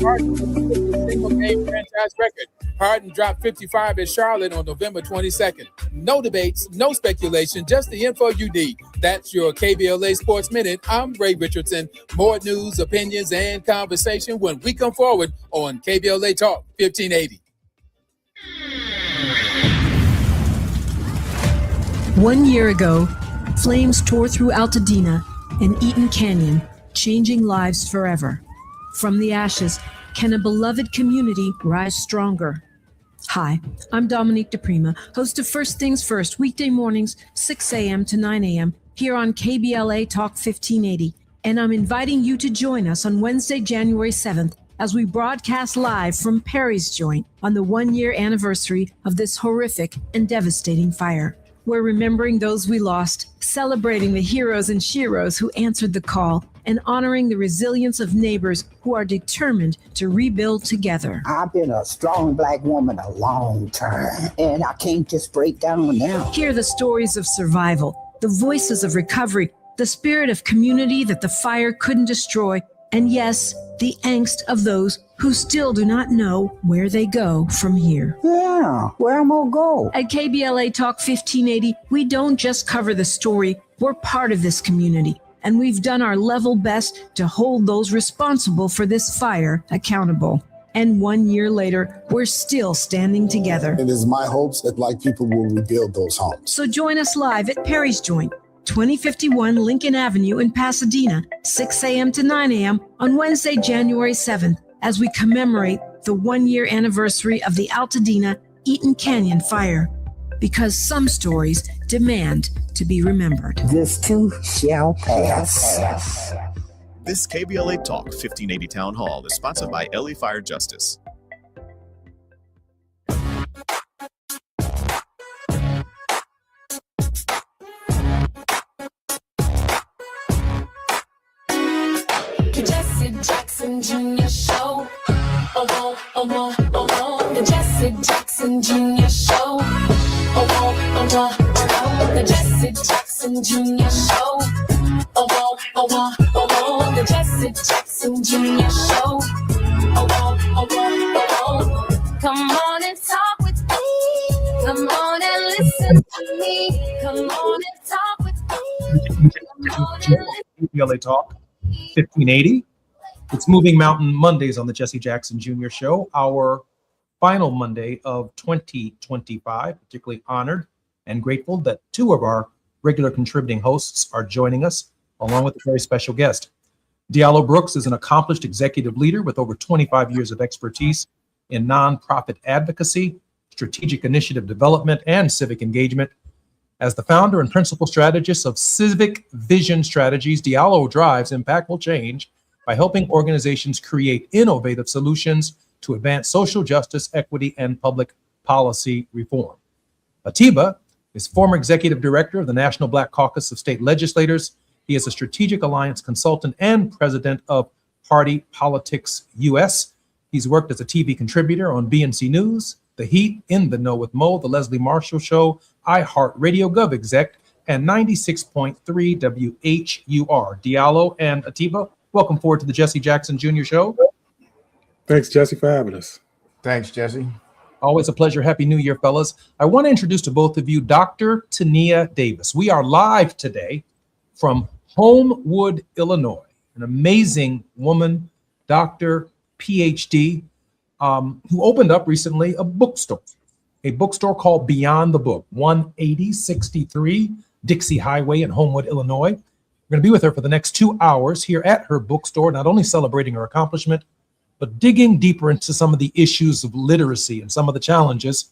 Single-game franchise record. Harden dropped 55 at Charlotte on November 22nd. No debates, no speculation, just the info you need. That's your KBLA Sports Minute. I'm Ray Richardson. More news, opinions, and conversation when we come forward on KBLA Talk 1580. 1 year ago, flames tore through Altadena and Eaton Canyon, changing lives forever. From the ashes, can a beloved community rise stronger? Hi, I'm Dominique DePrima, host of First Things First, weekday mornings, 6 a.m. to 9 a.m. here on KBLA Talk 1580. And I'm inviting you to join us on Wednesday, January 7th, as we broadcast live from Perry's Joint on the 1-year anniversary of this horrific and devastating fire. We're remembering those we lost, celebrating the heroes and sheroes who answered the call, and honoring the resilience of neighbors who are determined to rebuild together. I've been a strong Black woman a long time, and I can't just break down now. Hear the stories of survival, the voices of recovery, the spirit of community that the fire couldn't destroy, and yes, the angst of those who still do not know where they go from here. Yeah, where am I go? At KBLA Talk 1580, we don't just cover the story, we're part of this community. And we've done our level best to hold those responsible for this fire accountable. And 1 year later, we're still standing together. It is my hopes that Black people will rebuild those homes. So join us live at Perry's Joint, 2051 Lincoln Avenue in Pasadena, 6 a.m. to 9 a.m. on Wednesday, January 7th, as we commemorate the 1-year anniversary of the Altadena Eaton Canyon fire. Because some stories demand to be remembered. This too shall pass. This KBLA Talk 1580 Town Hall is sponsored by LA Fire Justice. Jesse Jackson Jr. Show. Oh, oh, oh, oh, oh. The Jesse Jackson Jr. Show. Oh, oh, oh, oh, the Jesse Jackson Jr. Show. Oh, oh, oh, oh, oh, the Jesse Jackson Jr. Show. Oh, oh, oh, oh, oh. Come on and talk with me. Come on and listen to me. Come on and talk with me. Come on and listen. KBLA Talk 1580. It's Moving Mountain Mondays on the Jesse Jackson Jr. Show. Our final Monday of 2025. Particularly honored and grateful that two of our regular contributing hosts are joining us, along with a very special guest. Diallo Brooks is an accomplished executive leader with over 25 years of expertise in nonprofit advocacy, strategic initiative development, and civic engagement. As the founder and principal strategist of Civic Vision Strategies, Diallo drives impactful change by helping organizations create innovative solutions to advance social justice, equity, and public policy reform. Atiba is former executive director of the National Black Caucus of State Legislators. He is a strategic alliance consultant and president of Party Politics US. He's worked as a TV contributor on BNC News, The Heat, In the Know with Mo, The Leslie Marshall Show, iHeartRadio, GovExec, and 96.3 WHUR. Diallo and Atiba, welcome forward to the Jesse Jackson Jr. Show. Thanks, Jesse, for having us. Thanks, Jesse. Always a pleasure. Happy New Year, fellas. I want to introduce to both of you Dr. Tania Davis. We are live today from Homewood, Illinois. An amazing woman, doctor, PhD, who opened up recently a bookstore called Beyond the Book, 18063 Dixie Highway in Homewood, Illinois. We're going to be with her for the next 2 hours here at her bookstore, not only celebrating her accomplishment, but digging deeper into some of the issues of literacy and some of the challenges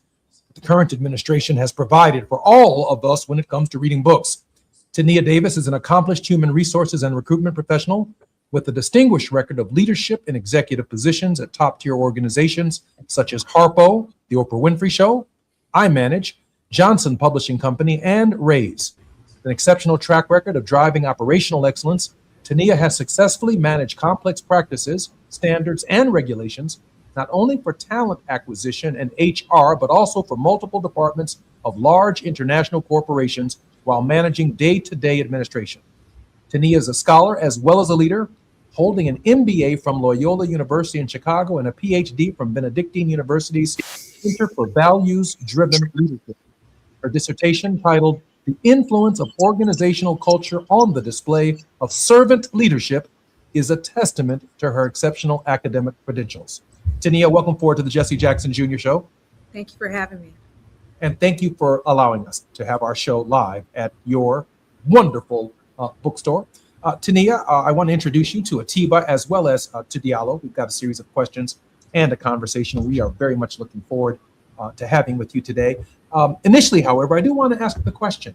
the current administration has provided for all of us when it comes to reading books. Tania Davis is an accomplished human resources and recruitment professional with a distinguished record of leadership in executive positions at top-tier organizations such as Harpo, The Oprah Winfrey Show, iManage, Johnson Publishing Company, and Raise. With an exceptional track record of driving operational excellence, Tania has successfully managed complex practices, standards, and regulations, not only for talent acquisition and HR, but also for multiple departments of large international corporations while managing day-to-day administration. Tania is a scholar as well as a leader, holding an MBA from Loyola University in Chicago and a PhD from Benedictine University's Center for Values-Driven Leadership. Her dissertation, titled "The Influence of Organizational Culture on the Display of Servant Leadership," is a testament to her exceptional academic credentials. Tania, welcome forward to the Jesse Jackson Jr. Show. Thank you for having me. And thank you for allowing us to have our show live at your wonderful bookstore. Tania, I want to introduce you to Atiba as well as to Diallo. We've got a series of questions and a conversation we are very much looking forward to having with you today. Initially, however, I do want to ask the question.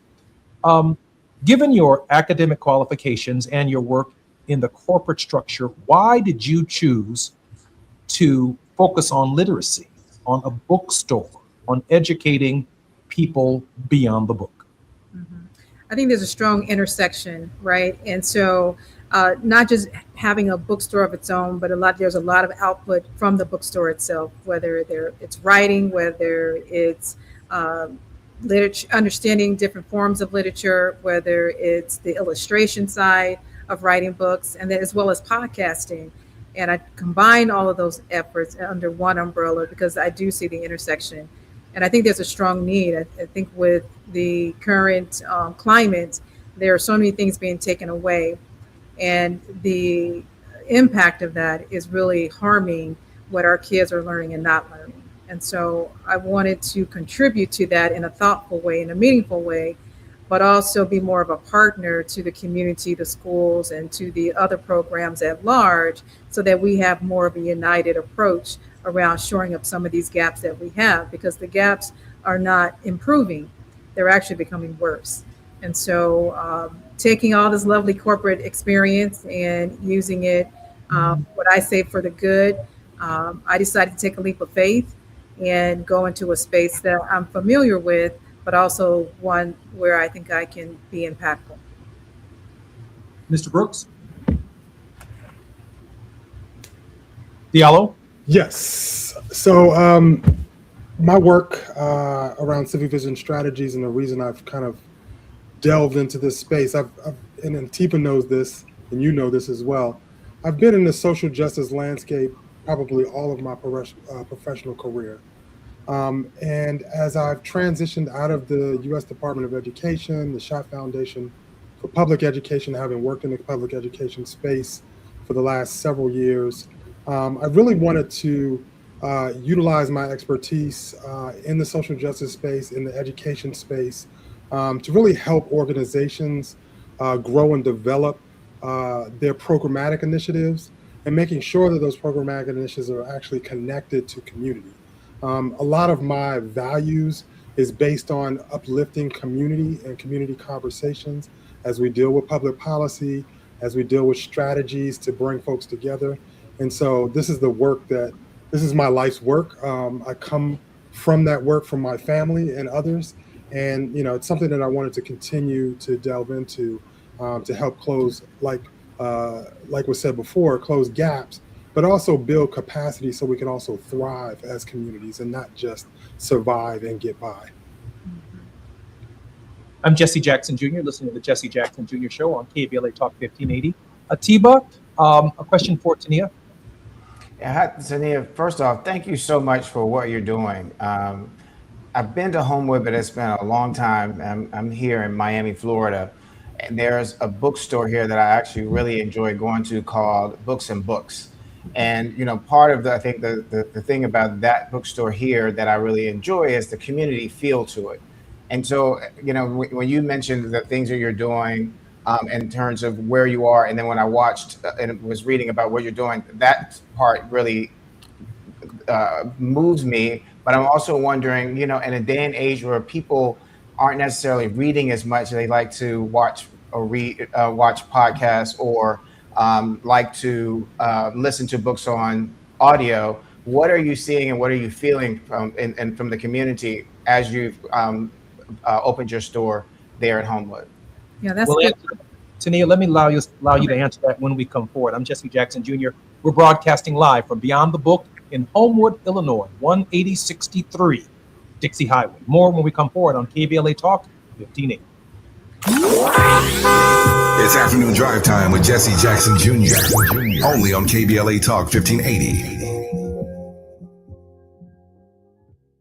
Given your academic qualifications and your work in the corporate structure, why did you choose to focus on literacy, on a bookstore, on educating people beyond the book? I think there's a strong intersection, right? And so not just having a bookstore of its own, but there's a lot of output from the bookstore itself, whether it's writing, whether it's literature, understanding different forms of literature, whether it's the illustration side of writing books, and then as well as podcasting. And I combine all of those efforts under one umbrella because I do see the intersection. And I think there's a strong need. I think with the current climate, there are so many things being taken away. And the impact of that is really harming what our kids are learning and not learning. And so I wanted to contribute to that in a thoughtful way, in a meaningful way, but also be more of a partner to the community, the schools, and to the other programs at large, so that we have more of a united approach around shoring up some of these gaps that we have, because the gaps are not improving, they're actually becoming worse. And so taking all this lovely corporate experience and using it, what I say for the good, I decided to take a leap of faith and go into a space that I'm familiar with, but also one where I think I can be impactful. Mr. Brooks? Diallo? Yes. So my work around civic vision strategies, and the reason I've kind of delved into this space, and Atiba knows this, and you know this as well, I've been in the social justice landscape probably all of my professional career. And as I've transitioned out of the U.S. Department of Education, the Schott Foundation for Public Education, having worked in the public education space for the last several years, I really wanted to utilize my expertise in the social justice space, in the education space, to really help organizations grow and develop their programmatic initiatives, and making sure that those programmatic initiatives are actually connected to community. A lot of my values is based on uplifting community and community conversations as we deal with public policy, as we deal with strategies to bring folks together. And so this is my life's work. I come from that work from my family and others. And, it's something that I wanted to continue to delve into to help close, like was said before, close gaps, but also build capacity so we can also thrive as communities and not just survive and get by. I'm Jesse Jackson Jr., listening to the Jesse Jackson Jr. Show on KBLA Talk 1580. Atiba, a question for Tania. Yeah, Tania, first off, thank you so much for what you're doing. I've been to Homewood, but it's been a long time. I'm here in Miami, Florida. And there's a bookstore here that I actually really enjoy going to called Books and Books. And, part of I think the thing about that bookstore here that I really enjoy is the community feel to it. And so, when you mentioned the things that you're doing in terms of where you are, and then when I watched and was reading about what you're doing, that part really moves me. But I'm also wondering, in a day and age where people aren't necessarily reading as much, they like to watch or watch podcasts or like to listen to books on audio. What are you seeing and what are you feeling from the community as you've opened your store there at Homewood? Yeah, that's well, good. Tania, let me allow you to answer that when we come forward. I'm Jesse Jackson Jr. We're broadcasting live from Beyond the Book in Homewood, Illinois, 18063 Dixie Highway. More when we come forward on KBLA Talk 1580. It's afternoon drive time with Jesse Jackson Jr. Only on KBLA Talk 1580.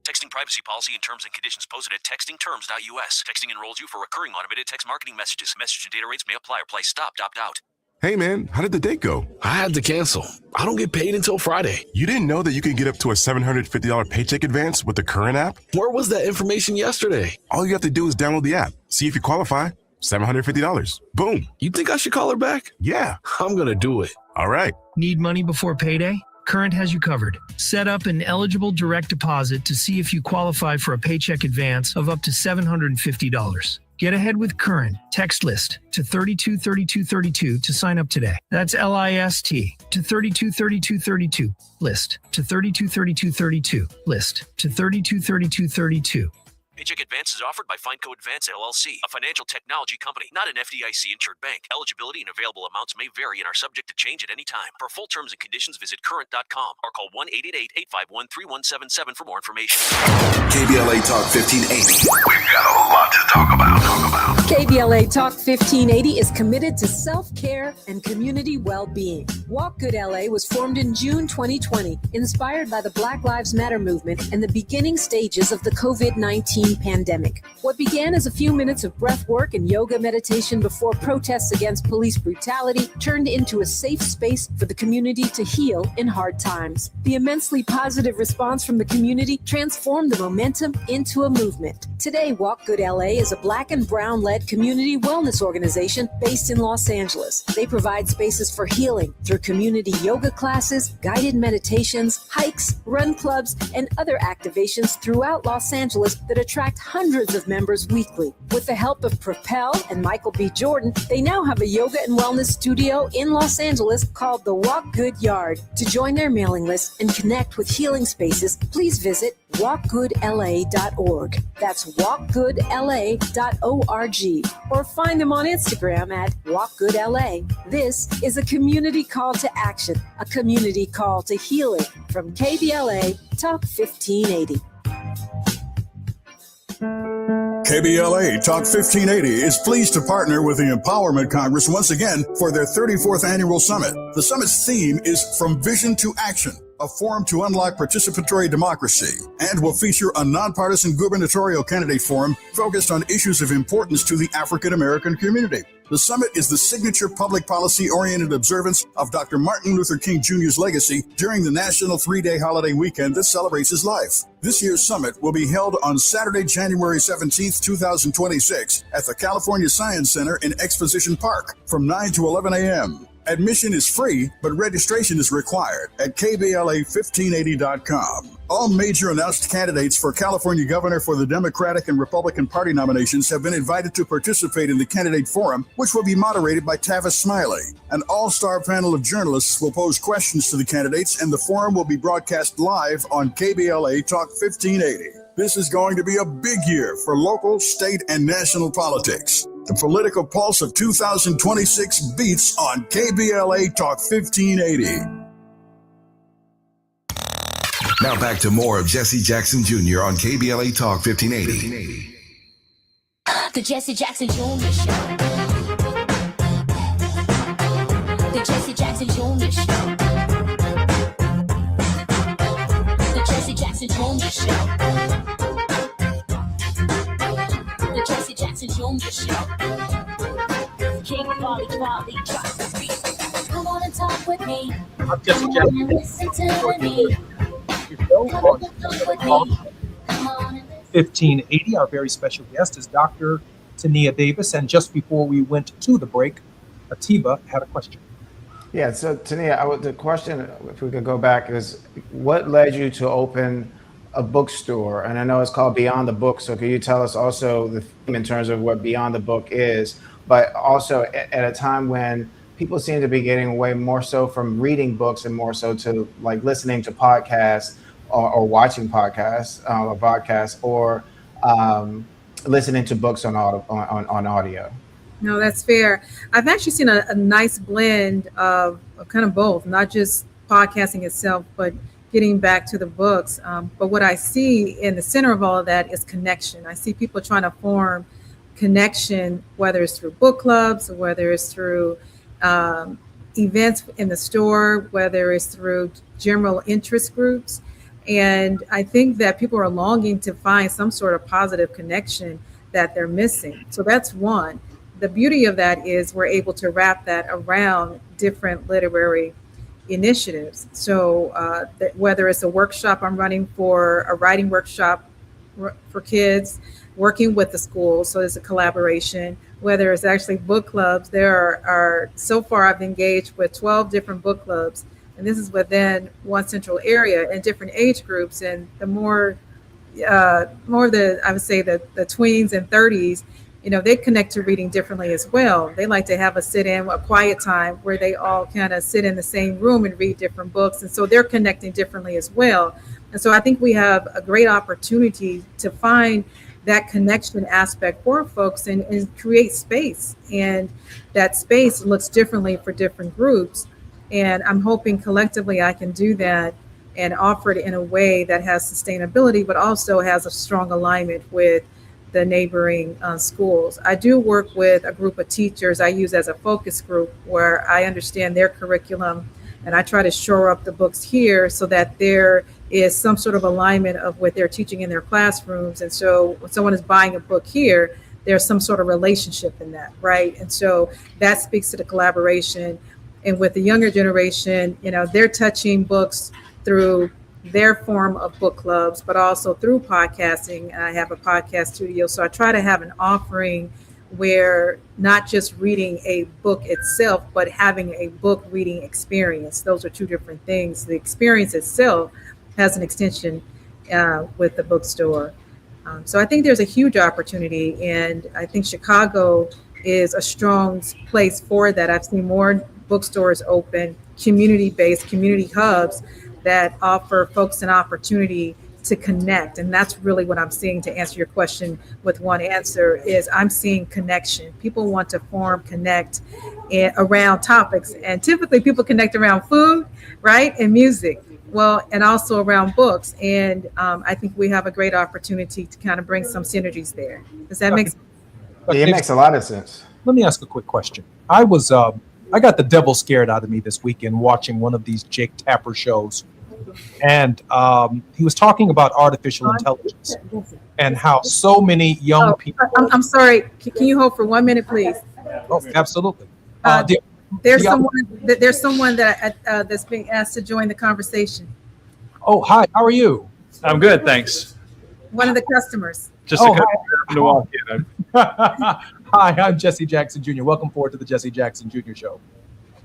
Texting privacy policy and terms and conditions posted at textingterms.us. Texting enrolls you for recurring automated text marketing messages. Message and data rates may apply or price stop. Opt out. Hey man, how did the date go? I had to cancel. I don't get paid until Friday. You didn't know that you could get up to a $750 paycheck advance with the Current app? Where was that information yesterday? All you have to do is download the app, see if you qualify. $750. Boom. You think I should call her back? Yeah. I'm going to do it. All right. Need money before payday? Current has you covered. Set up an eligible direct deposit to see if you qualify for a paycheck advance of up to $750. Get ahead with Current. Text LIST to 323232 to sign up today. That's LIST to 323232. LIST to 323232. LIST to 323232. Paycheck advance is offered by FineCo Advance LLC, a financial technology company, not an FDIC-insured bank. Eligibility and available amounts may vary and are subject to change at any time. For full terms and conditions, visit current.com or call 1-888-851-3177 for more information. KBLA Talk 1580. We've got a lot to talk about. KBLA Talk 1580 is committed to self-care and community well-being. Walk Good LA was formed in June 2020, inspired by the Black Lives Matter movement and the beginning stages of the COVID-19 pandemic. What began as a few minutes of breath work and yoga meditation before protests against police brutality turned into a safe space for the community to heal in hard times. The immensely positive response from the community transformed the momentum into a movement. Today, Walk Good LA is a Black and Brown-led community wellness organization based in Los Angeles. They provide spaces for healing through community yoga classes, guided meditations, hikes, run clubs, and other activations throughout Los Angeles that attract hundreds of members weekly. With the help of Propel and Michael B. Jordan, they now have a yoga and wellness studio in Los Angeles called the Walk Good Yard. To join their mailing list and connect with healing spaces, please visit walkgoodla.org. That's walkgoodla.org. Or find them on Instagram at walkgoodla. This is a community call to action, a community call to healing from KBLA Talk 1580. KBLA Talk 1580 is pleased to partner with the Empowerment Congress once again for their 34th annual summit. The summit's theme is From Vision to Action, a forum to unlock participatory democracy, and will feature a nonpartisan gubernatorial candidate forum focused on issues of importance to the African American community. The summit is the signature public policy-oriented observance of Dr. Martin Luther King Jr.'s legacy during the national 3-day holiday weekend that celebrates his life. This year's summit will be held on Saturday, January 17th, 2026 at the California Science Center in Exposition Park from 9 to 11 a.m. Admission is free, but registration is required at KBLA1580.com. All major announced candidates for California governor for the Democratic and Republican Party nominations have been invited to participate in the candidate forum, which will be moderated by Tavis Smiley. An all-star panel of journalists will pose questions to the candidates, and the forum will be broadcast live on KBLA Talk 1580. This is going to be a big year for local, state, and national politics. The political pulse of 2026 beats on KBLA Talk 1580. Now back to more of Jesse Jackson Jr. on KBLA Talk 1580. The Jesse Jackson Jr. Show. The Jesse Jackson Jr. Show. The Jesse Jackson Jr. Show. The Jesse Jackson Jr. Show. King Polly, drop the beat. Come on and talk with me. I'm Jesse Jackson. Listen to me. 1580. Our very special guest is Dr. Tania Davis. And just before we went to the break, Atiba had a question. Yeah, so Tania, the question, if we could go back, is what led you to open a bookstore? And I know it's called Beyond the Book. So could you tell us also the theme in terms of what Beyond the Book is, but also at a time when people seem to be getting away more so from reading books and more so to like listening to podcasts or watching podcasts or podcasts or listening to books on audio. No, that's fair. I've actually seen a nice blend of kind of both, not just podcasting itself, but getting back to the books. But what I see in the center of all of that is connection. I see people trying to form connection, whether it's through book clubs, or whether it's through events in the store, whether it's through general interest groups. And I think that people are longing to find some sort of positive connection that they're missing. So that's one. The beauty of that is we're able to wrap that around different literary initiatives. So whether it's a workshop I'm running for, a writing workshop for kids, working with the school, so there's a collaboration, whether it's actually book clubs, there are so far I've engaged with 12 different book clubs, and this is within one central area and different age groups. And the more I would say the tweens and 30s, they connect to reading differently as well. They like to have a quiet time where they all kind of sit in the same room and read different books. And so they're connecting differently as well. And so I think we have a great opportunity to find that connection aspect for folks and create space. And that space looks differently for different groups. And I'm hoping collectively I can do that and offer it in a way that has sustainability, but also has a strong alignment with the neighboring schools. I do work with a group of teachers I use as a focus group where I understand their curriculum and I try to shore up the books here so that there is some sort of alignment of what they're teaching in their classrooms. And so when someone is buying a book here, there's some sort of relationship in that, right? And so that speaks to the collaboration. And with the younger generation, they're touching books through their form of book clubs, but also through podcasting. I have a podcast studio. So I try to have an offering where not just reading a book itself, but having a book reading experience. Those are two different things. The experience itself has an extension with the bookstore. So I think there's a huge opportunity, and I think Chicago is a strong place for that. I've seen more bookstores open, community-based, community hubs that offer folks an opportunity to connect. And that's really what I'm seeing, to answer your question with one answer, is I'm seeing connection. People want to connect around topics. And typically people connect around food, right? And music. Well, and also around books. And I think we have a great opportunity to kind of bring some synergies there. Does that make sense? It makes a lot of sense. Let me ask a quick question. I got the devil scared out of me this weekend watching one of these Jake Tapper shows. And he was talking about artificial intelligence and how so many young people. I'm sorry. Can you hold for 1 minute, please? Oh, absolutely. There's someone that that's being asked to join the conversation. Oh, hi. How are you? I'm good, thanks. One of the customers. Just a customer to walk in. Hi, I'm Jesse Jackson Jr. Welcome forward to the Jesse Jackson Jr. Show.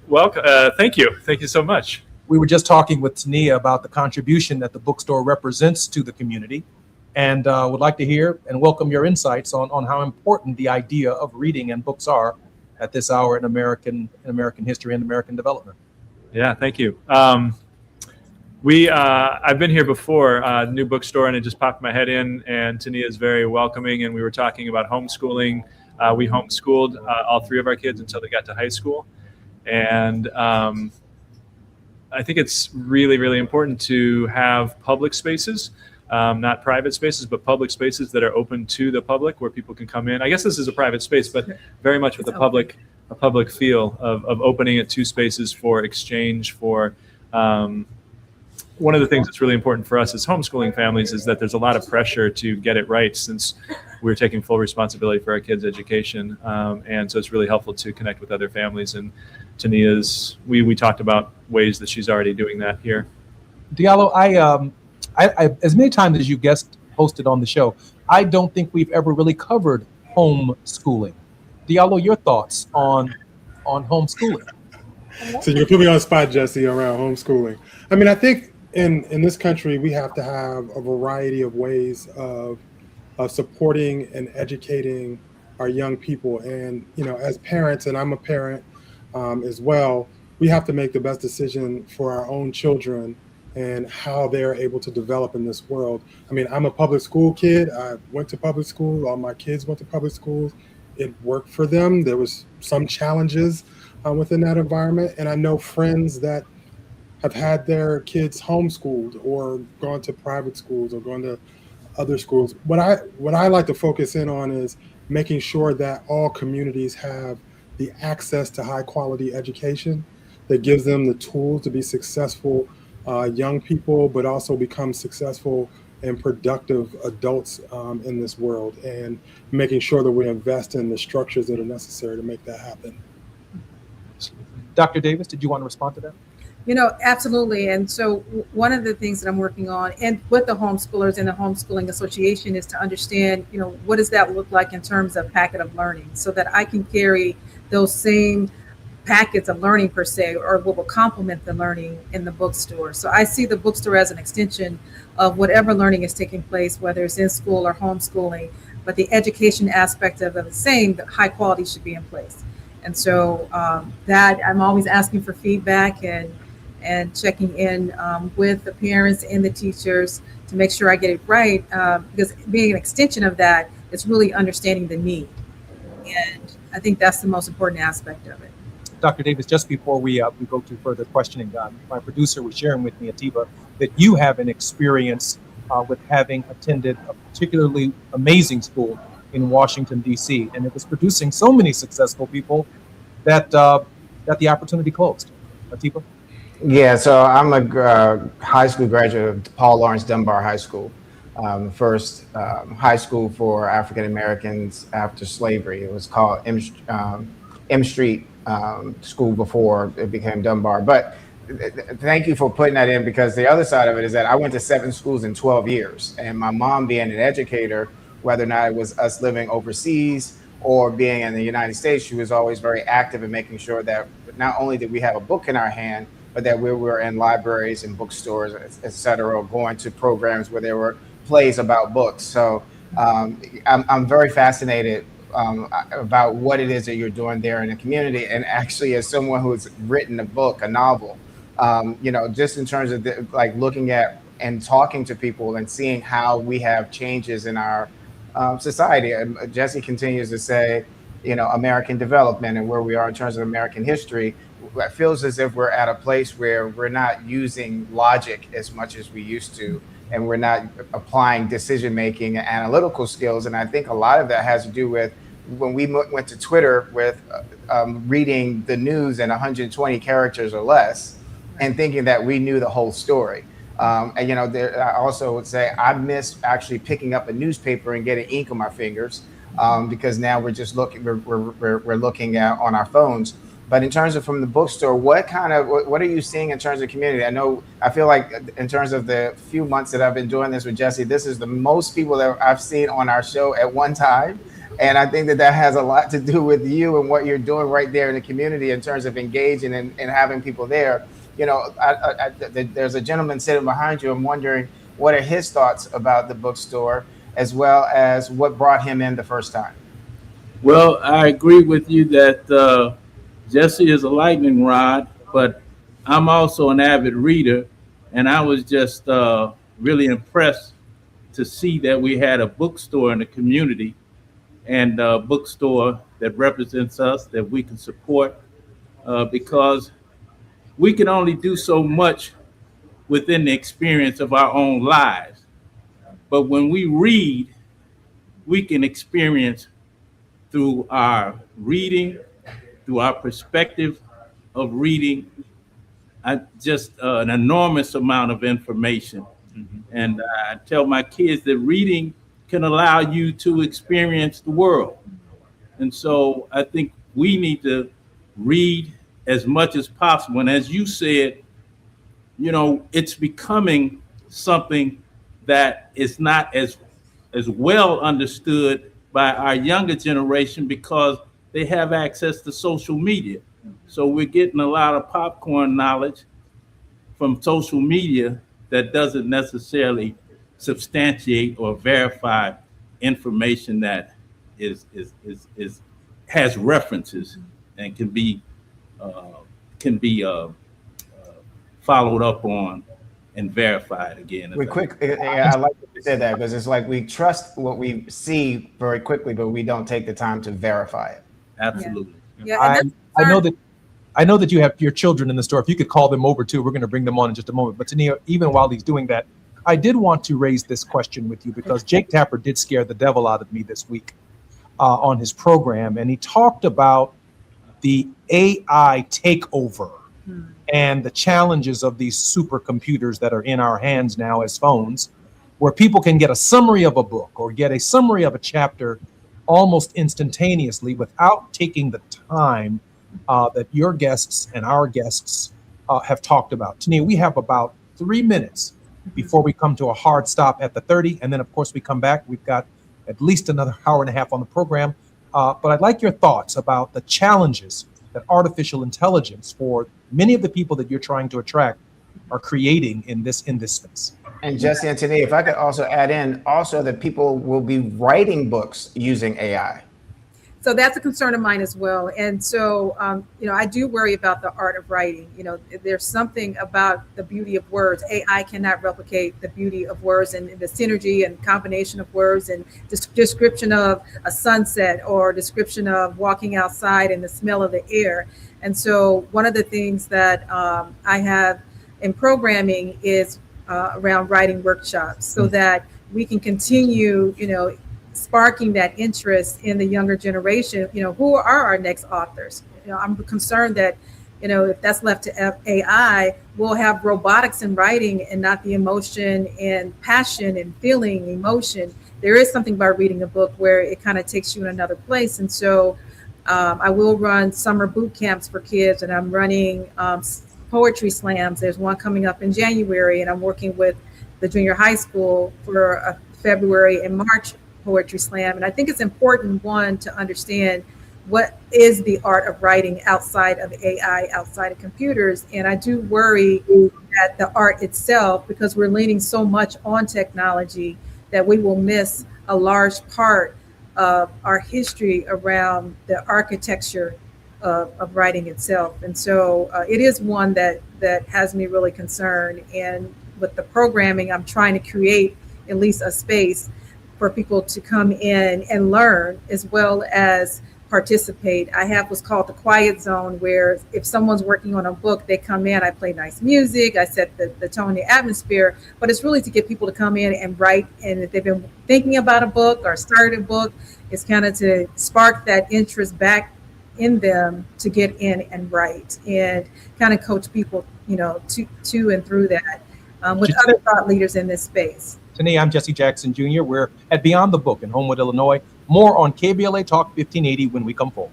Welcome. Thank you. Thank you so much. We were just talking with Tania about the contribution that the bookstore represents to the community, and would like to hear and welcome your insights on how important the idea of reading and books are at this hour in American history and American development. Yeah, thank you. I've been here before, new bookstore, and it just popped my head in, and Tania is very welcoming, and we were talking about homeschooling. We homeschooled all three of our kids until they got to high school, and I think it's really, really important to have public spaces, not private spaces, but public spaces that are open to the public where people can come in. I guess this is a private space, but very much with a public feel of opening it to spaces for exchange, for one of the things that's really important for us as homeschooling families is that there's a lot of pressure to get it right, since we're taking full responsibility for our kids' education. And so it's really helpful to connect with other families. And Tania's, we talked about ways that she's already doing that here. Diallo, I as many times as you guest hosted on the show, I don't think we've ever really covered homeschooling. Diallo, your thoughts on homeschooling? So you put me on the spot, Jesse, around homeschooling. I mean, I think in this country, we have to have a variety of ways of supporting and educating our young people. And, you know, as parents, and I'm a parent as well, we have to make the best decision for our own children and how they're able to develop in this world. I mean, I'm a public school kid. I went to public school. All my kids went to public schools. It worked for them. There was some challenges within that environment. And I know friends that have had their kids homeschooled or gone to private schools or gone to other schools. What I like to focus in on is making sure that all communities have the access to high quality education that gives them the tools to be successful young people, but also become successful and productive adults in this world, and making sure that we invest in the structures that are necessary to make that happen. Dr. Davis, did you want to respond to that? You know, absolutely. And so one of the things that I'm working on and with the homeschoolers and the Homeschooling Association is to understand, you know, what does that look like in terms of packet of learning, so that I can carry those same packets of learning per se, or what will complement the learning in the bookstore. So I see the bookstore as an extension of whatever learning is taking place, whether it's in school or homeschooling, but the education aspect of the same, the high quality should be in place. And so that I'm always asking for feedback and checking in with the parents and the teachers to make sure I get it right, because being an extension of that, it's really understanding the need. And I think that's the most important aspect of it. Dr. Davis, just before we go to further questioning, my producer was sharing with me, Atiba, that you have an experience with having attended a particularly amazing school in Washington, D.C., and it was producing so many successful people that the opportunity closed. Atiba? Yeah, so I'm a high school graduate of Paul Lawrence Dunbar High School, first high school for African Americans after slavery. It was called M Street School before it became Dunbar. But thank you for putting that in, because the other side of it is that I went to 7 schools in 12 years, and my mom being an educator, whether or not it was us living overseas or being in the United States, she was always very active in making sure that not only did we have a book in our hand, but that we were in libraries and bookstores, et cetera, or going to programs where there were plays about books. So I'm very fascinated about what it is that you're doing there in the community. And actually, as someone who's written a book, a novel, you know, just in terms of like looking at and talking to people and seeing how we have changes in our society. Jesse continues to say, you know, American development and where we are in terms of American history. It feels as if we're at a place where we're not using logic as much as we used to, and we're not applying decision-making and analytical skills. And I think a lot of that has to do with when we went to Twitter with reading the news in 120 characters or less and thinking that we knew the whole story. And, you know, I also would say I miss actually picking up a newspaper and getting ink on my fingers, because now we're just looking, we're looking at on our phones. But in terms of from the bookstore, what are you seeing in terms of community? I feel like in terms of the few months that I've been doing this with Jesse, this is the most people that I've seen on our show at one time. And I think that has a lot to do with you and what you're doing right there in the community in terms of engaging and having people there. You know, there's a gentleman sitting behind you. I'm wondering what are his thoughts about the bookstore, as well as what brought him in the first time. Well, I agree with you that Jesse is a lightning rod, but I'm also an avid reader, and I was just really impressed to see that we had a bookstore in the community, and a bookstore that represents us, that we can support, because we can only do so much within the experience of our own lives. But when we read, we can experience through our reading, through our perspective of reading, just an enormous amount of information. And I tell my kids that reading can allow you to experience the world. And so I think we need to read as much as possible. And as you said, it's becoming something that is not as well understood by our younger generation because they have access to social media. So we're getting a lot of popcorn knowledge from social media that doesn't necessarily substantiate or verify information that has references and can be followed up on and verified again. I like that you said that, because it's like we trust what we see very quickly, but we don't take the time to verify it. Absolutely. Yeah. I know that you have your children in the store. If you could call them over too, we're going to bring them on in just a moment. But Tania, even while he's doing that, I did want to raise this question with you because Jake Tapper did scare the devil out of me this week on his program. And he talked about the AI takeover and the challenges of these supercomputers that are in our hands now as phones, where people can get a summary of a book or get a summary of a chapter almost instantaneously without taking the time that your guests and our guests have talked about. Tania, we have about 3 minutes before we come to a hard stop at the 30. And then, of course, we come back. We've got at least another hour and a half on the program. But I'd like your thoughts about the challenges that artificial intelligence for many of the people that you're trying to attract are creating in this space. And Jesse and Tania, if I could also add in also that people will be writing books using AI. So that's a concern of mine as well. And so, I do worry about the art of writing. There's something about the beauty of words. AI cannot replicate the beauty of words and the synergy and combination of words and description of a sunset or description of walking outside and the smell of the air. And so one of the things that I have in programming is around writing workshops so that we can continue, sparking that interest in the younger generation. Who are our next authors? I'm concerned that, if that's left to AI, we'll have robotics in writing and not the emotion and passion and feeling emotion. There is something about reading a book where it kind of takes you in another place. And so I will run summer boot camps for kids, and I'm running poetry slams. There's one coming up in January, and I'm working with the junior high school for a February and March poetry slam. And I think it's important, one, to understand what is the art of writing outside of AI, outside of computers. And I do worry that the art itself, because we're leaning so much on technology, that we will miss a large part of our history around the architecture of writing itself. And so it is one that has me really concerned. And with the programming, I'm trying to create at least a space for people to come in and learn as well as participate. I have what's called the quiet zone, where if someone's working on a book, they come in, I play nice music, I set the tone, the atmosphere, but it's really to get people to come in and write. And if they've been thinking about a book or started a book, it's kind of to spark that interest back in them to get in and write and kind of coach people, to and through that with other thought leaders in this space. Today, I'm Jesse Jackson Jr. We're at Beyond the Book in Homewood, Illinois. More on KBLA Talk 1580 when we come forward.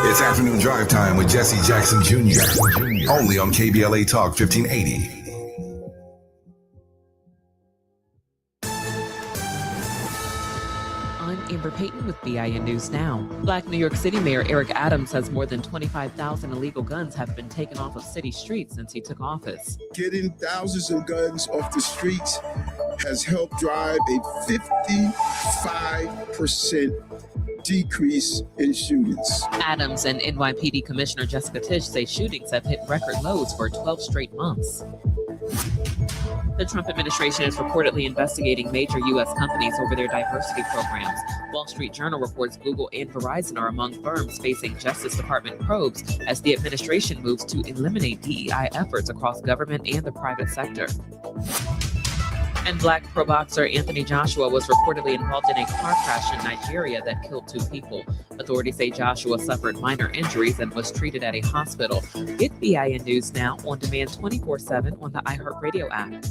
It's afternoon drive time with Jesse Jackson Jr. Only on KBLA Talk 1580. Amber Payton with BIN News Now. Black New York City Mayor Eric Adams says more than 25,000 illegal guns have been taken off of city streets since he took office. Getting thousands of guns off the streets has helped drive a 55% decrease in shootings. Adams and NYPD Commissioner Jessica Tisch say shootings have hit record lows for 12 straight months. The Trump administration is reportedly investigating major U.S. companies over their diversity programs. Wall Street Journal reports Google and Verizon are among firms facing Justice Department probes as the administration moves to eliminate DEI efforts across government and the private sector. And Black pro boxer Anthony Joshua was reportedly involved in a car crash in Nigeria that killed 2 people. Authorities say Joshua suffered minor injuries and was treated at a hospital. Get BIN News now on demand 24/7 on the iHeartRadio app.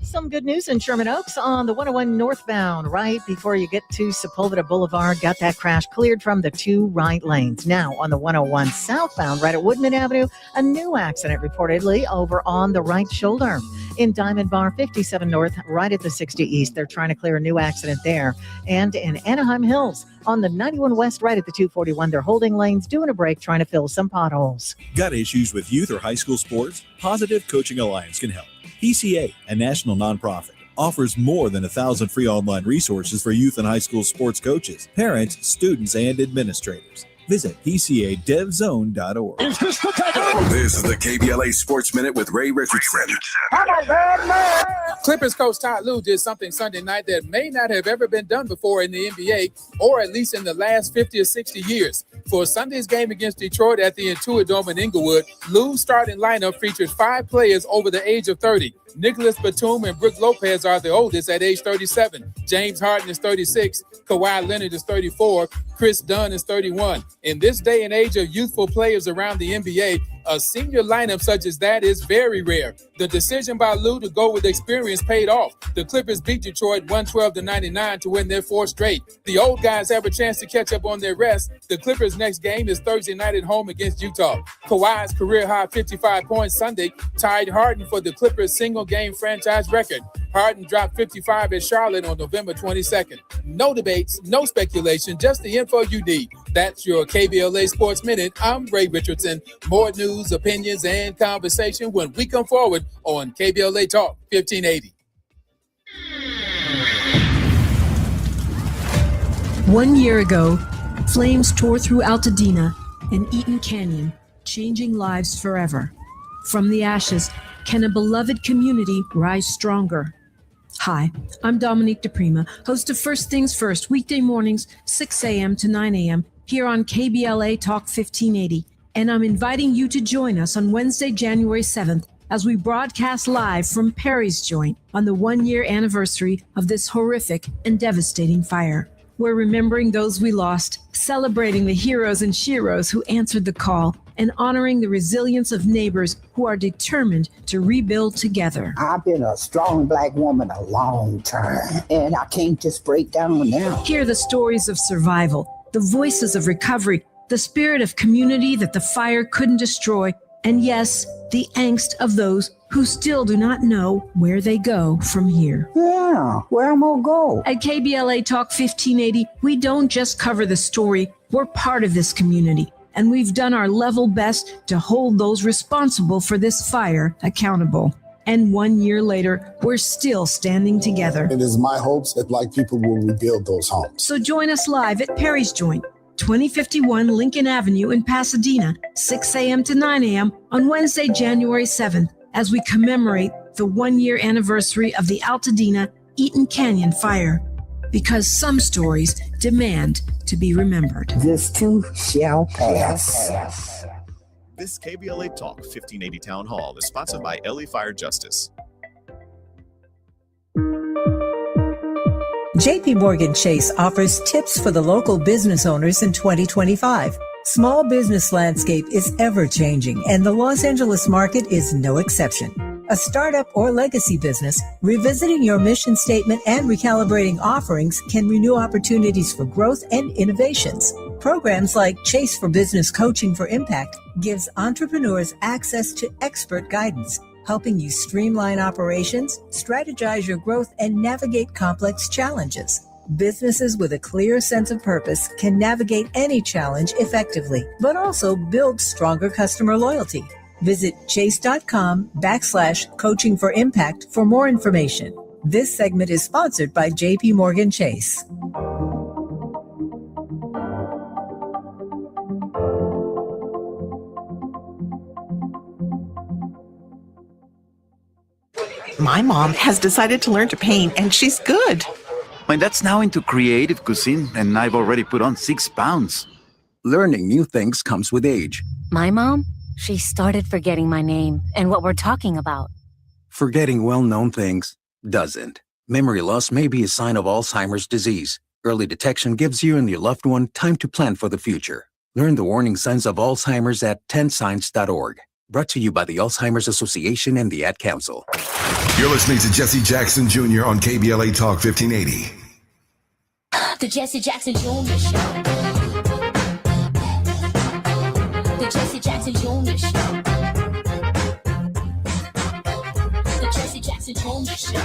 Some good news in Sherman Oaks on the 101 northbound, right before you get to Sepulveda Boulevard. Got that crash cleared from the 2 right lanes. Now on the 101 southbound, right at Woodman Avenue, a new accident reportedly over on the right shoulder. In Diamond Bar 57 North, right at the 60 East, they're trying to clear a new accident there. And in Anaheim Hills, on the 91 West, right at the 241, they're holding lanes, doing a break, trying to fill some potholes. Got issues with youth or high school sports? Positive Coaching Alliance can help. PCA, a national nonprofit, offers more than 1,000 free online resources for youth and high school sports coaches, parents, students, and administrators. Visit PCADevZone.org. This is the KBLA Sports Minute with Ray Richardson. Clippers coach Ty Lue did something Sunday night that may not have ever been done before in the NBA, or at least in the last 50 or 60 years. For Sunday's game against Detroit at the Intuit Dome in Inglewood, Lue's starting lineup featured 5 players over the age of 30. Nicholas Batum and Brook Lopez are the oldest at age 37. James Harden is 36. Kawhi Leonard is 34. Chris Dunn is 31. In this day and age of youthful players around the NBA, a senior lineup such as that is very rare. The decision by Lue to go with experience paid off. The Clippers beat Detroit 112-99 to win their 4th straight. The old guys have a chance to catch up on their rest. The Clippers' next game is Thursday night at home against Utah. Kawhi's career-high 55 points Sunday tied Harden for the Clippers' single-game franchise record. Harden dropped 55 at Charlotte on November 22nd. No debates, no speculation, just the info you need. That's your KBLA Sports Minute. I'm Ray Richardson. More news, opinions, and conversation when we come forward on KBLA Talk 1580. 1 year ago, flames tore through Altadena and Eaton Canyon, changing lives forever. From the ashes, can a beloved community rise stronger? Hi, I'm Dominique DePrima, host of First Things First, weekday mornings, 6 a.m. to 9 a.m. here on KBLA Talk 1580. And I'm inviting you to join us on Wednesday, January 7th, as we broadcast live from Perry's Joint on the 1-year anniversary of this horrific and devastating fire. We're remembering those we lost, celebrating the heroes and sheroes who answered the call, and honoring the resilience of neighbors who are determined to rebuild together. I've been a strong Black woman a long time, and I can't just break down now. Hear the stories of survival, the voices of recovery, the spirit of community that the fire couldn't destroy, and yes, the angst of those who still do not know where they go from here. Yeah, where am I go? At KBLA Talk 1580, we don't just cover the story, we're part of this community. And we've done our level best to hold those responsible for this fire accountable. And 1 year later, we're still standing together. It is my hopes that Black people will rebuild those homes. So join us live at Perry's Joint, 2051 Lincoln Avenue in Pasadena, 6 a.m. to 9 a.m. on Wednesday, January 7th, as we commemorate the 1-year anniversary of the Altadena Eaton Canyon fire. Because some stories demand to be remembered. This too shall pass. This KBLA Talk 1580 Town Hall is sponsored by LA Fire Justice. JP Morgan Chase offers tips for the local business owners in 2025. Small business landscape is ever changing, and the Los Angeles market is no exception. A startup or legacy business, revisiting your mission statement and recalibrating offerings can renew opportunities for growth and innovations. Programs like Chase for Business Coaching for Impact gives entrepreneurs access to expert guidance, helping you streamline operations, strategize your growth, and navigate complex challenges. Businesses with a clear sense of purpose can navigate any challenge effectively, but also build stronger customer loyalty. Visit chase.com/coaching for impact for more information. This segment is sponsored by JP Morgan Chase. My mom has decided to learn to paint, and she's good. My dad's now into creative cuisine, and I've already put on 6 pounds. Learning new things comes with age. My mom? She started forgetting my name and what we're talking about. Forgetting well-known things doesn't. Memory loss may be a sign of Alzheimer's disease. Early detection gives you and your loved one time to plan for the future. Learn the warning signs of Alzheimer's at 10signs.org. Brought to you by the Alzheimer's Association and the Ad Council. You're listening to Jesse Jackson Jr. on KBLA Talk 1580. The Jesse Jackson Jr. Show. The Jesse Jackson Jr. Show. The Jesse Jackson Jr. Show.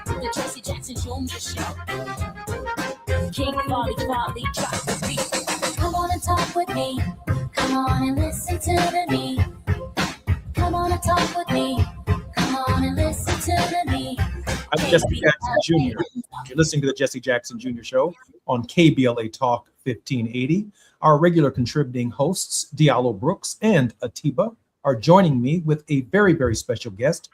The Jesse Jackson Jr. Show. King Volley, drop the beat. Come on and talk with me. Come on and listen to me. Come on and talk with me. Come on and listen to me. I'm Jesse Jackson Jr. You're listening to the Jesse Jackson Jr. Show on KBLA Talk 1580. Our regular contributing hosts, Diallo Brooks and Atiba, are joining me with a very, very special guest,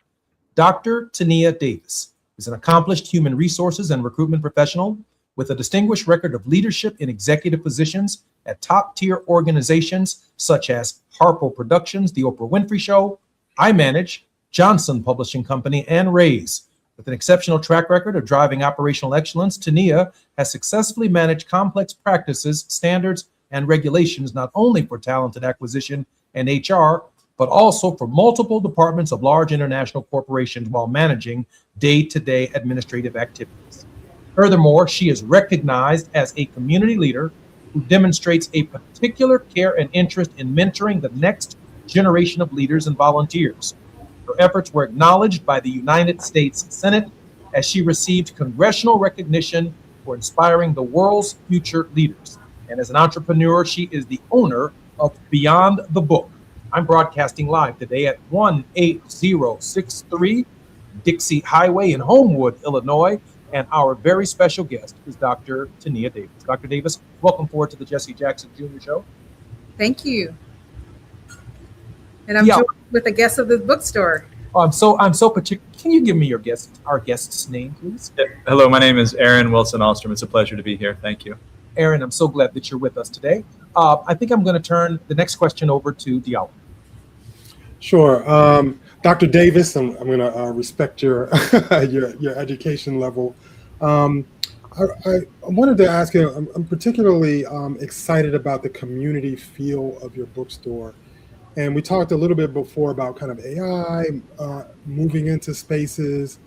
Dr. Tania Davis. Is an accomplished human resources and recruitment professional with a distinguished record of leadership in executive positions at top-tier organizations such as Harpo Productions, The Oprah Winfrey Show, iManage, Johnson Publishing Company, and Raise. With an exceptional track record of driving operational excellence, Tania has successfully managed complex practices, standards, and regulations not only for talented acquisition and HR, but also for multiple departments of large international corporations while managing day-to-day administrative activities. Furthermore, she is recognized as a community leader who demonstrates a particular care and interest in mentoring the next generation of leaders and volunteers. Her efforts were acknowledged by the United States Senate as she received congressional recognition for inspiring the world's future leaders. And as an entrepreneur, she is the owner of Beyond the Book. I'm broadcasting live today at 18063 Dixie Highway in Homewood, Illinois. And our very special guest is Dr. Tania Davis. Dr. Davis, welcome forward to the Jesse Jackson Jr. Show. Thank you. And I'm joined with a guest of the bookstore. Oh, I'm so particular. Can you give me our guest's name, please? Hello, my name is Aaron Wilson Alstrom. It's a pleasure to be here. Thank you. Aaron, I'm so glad that you're with us today. I think I'm going to turn the next question over to Diallo. Sure. Dr. Davis, I'm going to respect your your education level. I wanted to ask you, I'm particularly excited about the community feel of your bookstore. And we talked a little bit before about kind of AI moving into spaces,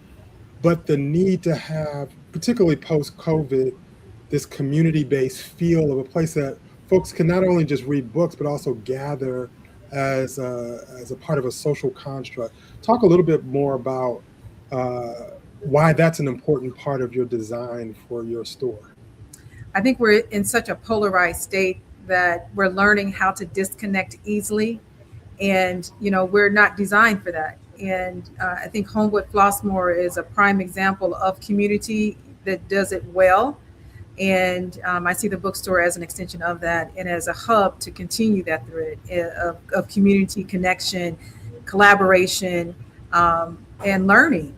but the need to have, particularly post-COVID, this community-based feel of a place that folks can not only just read books, but also gather as a part of a social construct. Talk a little bit more about why that's an important part of your design for your store. I think we're in such a polarized state that we're learning how to disconnect easily. And, we're not designed for that. And I think Homewood Flossmoor is a prime example of community that does it well. And I see the bookstore as an extension of that and as a hub to continue that thread of community connection, collaboration, and learning.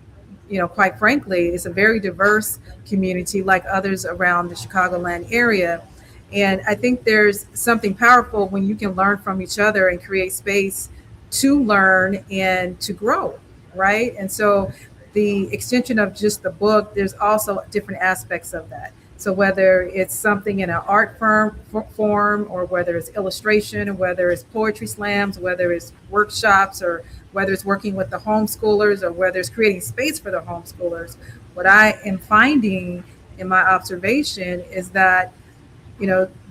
Quite frankly, it's a very diverse community like others around the Chicagoland area. And I think there's something powerful when you can learn from each other and create space to learn and to grow, right? And so the extension of just the book, there's also different aspects of that. So whether it's something in an art form, or whether it's illustration, or whether it's poetry slams, whether it's workshops, or whether it's working with the homeschoolers, or whether it's creating space for the homeschoolers, what I am finding in my observation is that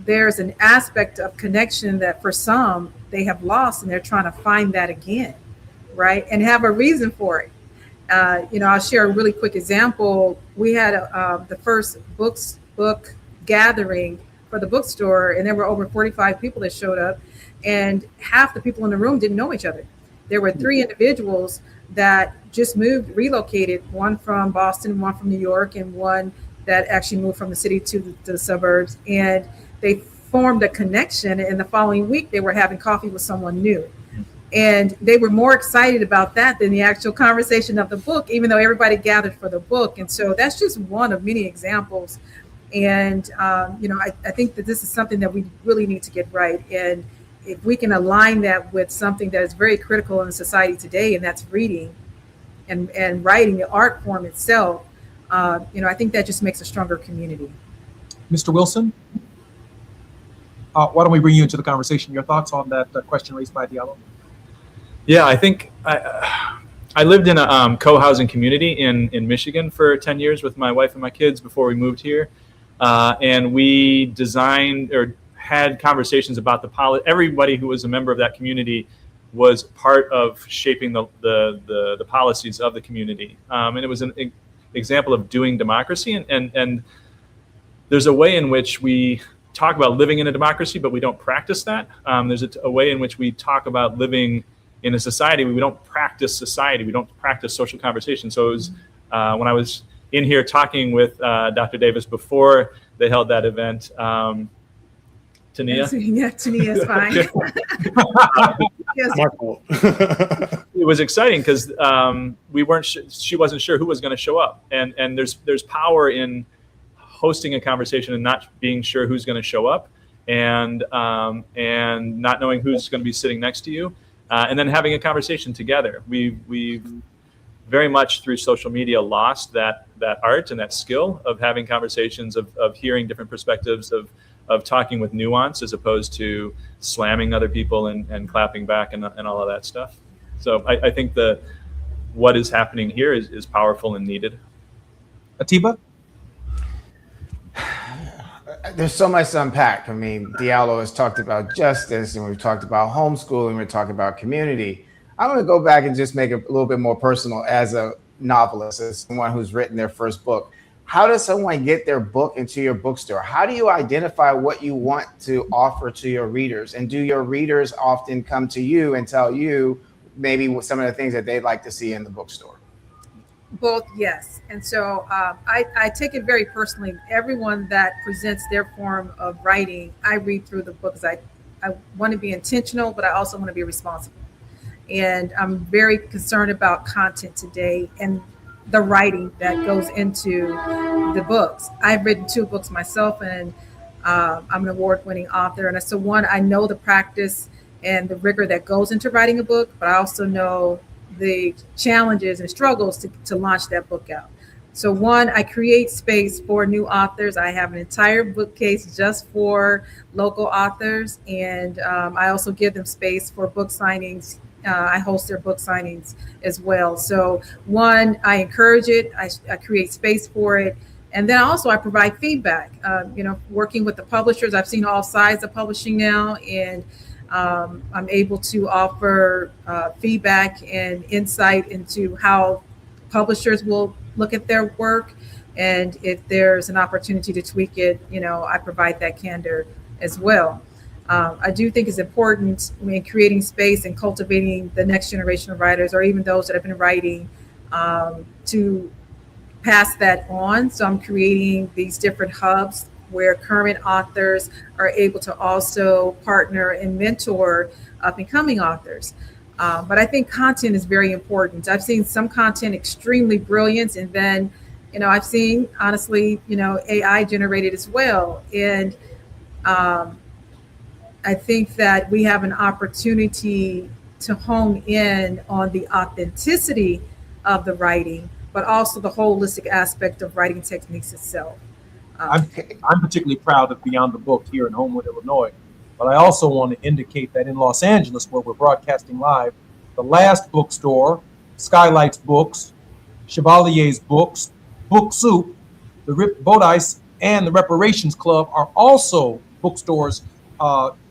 there's an aspect of connection that for some they have lost and they're trying to find that again, right? And have a reason for it. I'll share a really quick example. We had the first book gathering for the bookstore, and there were over 45 people that showed up, and half the people in the room didn't know each other. There were 3 individuals that just relocated, one from Boston, one from New York, and one that actually moved from the city to the suburbs. And they formed a connection, and the following week they were having coffee with someone new. And they were more excited about that than the actual conversation of the book, even though everybody gathered for the book. And so that's just one of many examples. And, I think that this is something that we really need to get right. And if we can align that with something that is very critical in society today, and that's reading and writing, the art form itself, I think that just makes a stronger community. Mr. Wilson, why don't we bring you into the conversation? Your thoughts on that question raised by Diallo? Yeah, I think I lived in a co-housing community in Michigan for 10 years with my wife and my kids before we moved here. And we designed or had conversations about everybody who was a member of that community was part of shaping the policies of the community. And it was an example of doing democracy. And there's a way in which we talk about living in a democracy, but we don't practice that. There's a way in which we talk about living in a society. We don't practice society. We don't practice social conversation. So it was when I was in here talking with Dr. Davis before they held that event. Tania? Yeah, Tania is fine. Yes. It was exciting because we weren't. She wasn't sure who was going to show up, and there's power in hosting a conversation and not being sure who's going to show up, and not knowing who's going to be sitting next to you, and then having a conversation together. We've very much through social media lost that art and that skill of having conversations, of hearing different perspectives, of talking with nuance as opposed to slamming other people and clapping back and all of that stuff. So I think what is happening here is powerful and needed. Atiba? There's so much to unpack. I mean, Diallo has talked about justice, and we've talked about homeschooling, we're talking about community. I'm going to go back and just make it a little bit more personal as a novelist, as someone who's written their first book. How does someone get their book into your bookstore? How do you identify what you want to offer to your readers? And do your readers often come to you and tell you maybe some of the things that they'd like to see in the bookstore? Both, yes. And so I take it very personally. Everyone that presents their form of writing, I read through the books. I want to be intentional, but I also want to be responsible. And I'm very concerned about content today and the writing that goes into the books. I've written 2 books myself, and I'm an award-winning author. And so one, I know the practice and the rigor that goes into writing a book, but I also know the challenges and struggles to launch that book out. So one, I create space for new authors. I have an entire bookcase just for local authors, and I also give them space for book signings. I host their book signings as well. So one, I encourage it. I create space for it. And then also I provide feedback, working with the publishers. I've seen all sides of publishing now, and I'm able to offer feedback and insight into how publishers will look at their work. And if there's an opportunity to tweak it, I provide that candor as well. I do think it's important in creating space and cultivating the next generation of writers, or even those that have been writing, to pass that on. So I'm creating these different hubs where current authors are able to also partner and mentor up-and-coming authors. But I think content is very important. I've seen some content extremely brilliant, and then, I've seen, honestly, AI generated as well. And I think that we have an opportunity to hone in on the authenticity of the writing, but also the holistic aspect of writing techniques itself. I'm particularly proud of Beyond the Book here in Homewood, Illinois, but I also want to indicate that in Los Angeles, where we're broadcasting live, the last bookstore, Skylights Books, Chevalier's Books, Book Soup, the Rip Bodice, and the Reparations Club are also bookstores,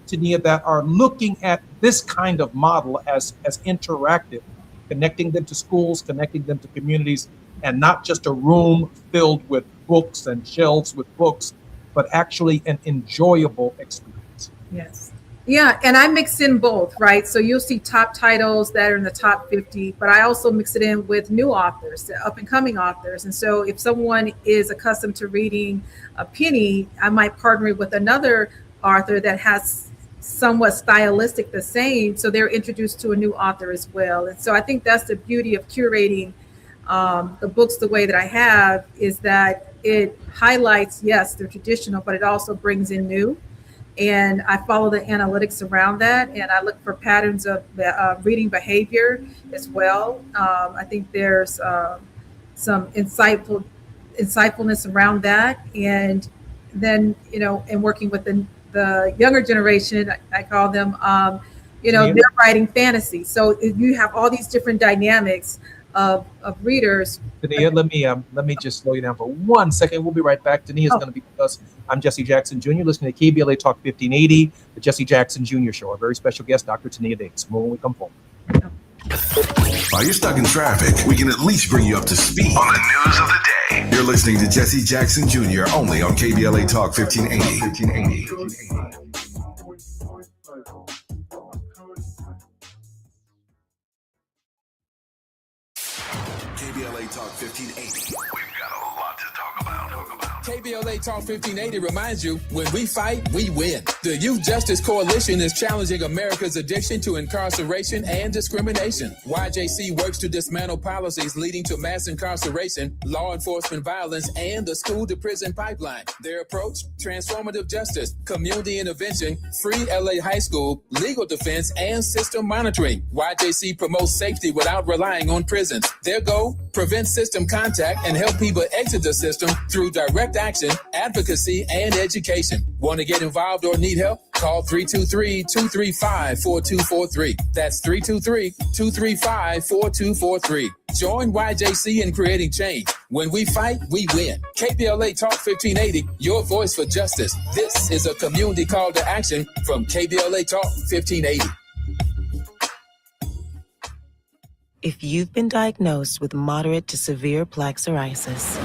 Tania, that are looking at this kind of model as interactive, connecting them to schools, connecting them to communities, and not just a room filled with books and shelves with books, but actually an enjoyable experience. Yes. Yeah, and I mix in both, right? So you'll see top titles that are in the top 50, but I also mix it in with new authors, up and coming authors. And so if someone is accustomed to reading a penny, I might partner with another author that has somewhat stylistic the same, so they're introduced to a new author as well. And so I think that's the beauty of curating the books the way that I have, is that it highlights, yes, they're traditional, but it also brings in new. And I follow the analytics around that, and I look for patterns of reading behavior as well. I think there's some insightfulness around that. And then, in working with the younger generation, I call them, they're writing fantasy. So if you have all these different dynamics of readers. Tania, let me just slow you down for 1 second. We'll be right back. Tania is going to be with us. I'm Jesse Jackson Jr., listening to KBLA Talk 1580, the Jesse Jackson Jr. Show. Our very special guest, Dr. Tania Davis. More when we come home. While you're stuck in traffic, we can at least bring you up to speed on the news of the day. You're listening to Jesse Jackson Jr. only on KBLA Talk 1580. KBLA Talk 1580. We've got a lot to talk about. KBLA Talk 1580 reminds you, when we fight, we win. The Youth Justice Coalition is challenging America's addiction to incarceration and discrimination. YJC works to dismantle policies leading to mass incarceration, law enforcement violence, and the school-to-prison pipeline. Their approach, transformative justice, community intervention, free LA high school, legal defense, and system monitoring. YJC promotes safety without relying on prisons. Their goal, prevent system contact and help people exit the system through direct action, advocacy, and education. Want to get involved or need help? Call 323-235-4243. That's 323-235-4243. Join YJC in creating change. When we fight, we win. KBLA Talk 1580, your voice for justice. This is a community call to action from KBLA Talk 1580. If you've been diagnosed with moderate to severe plaque psoriasis,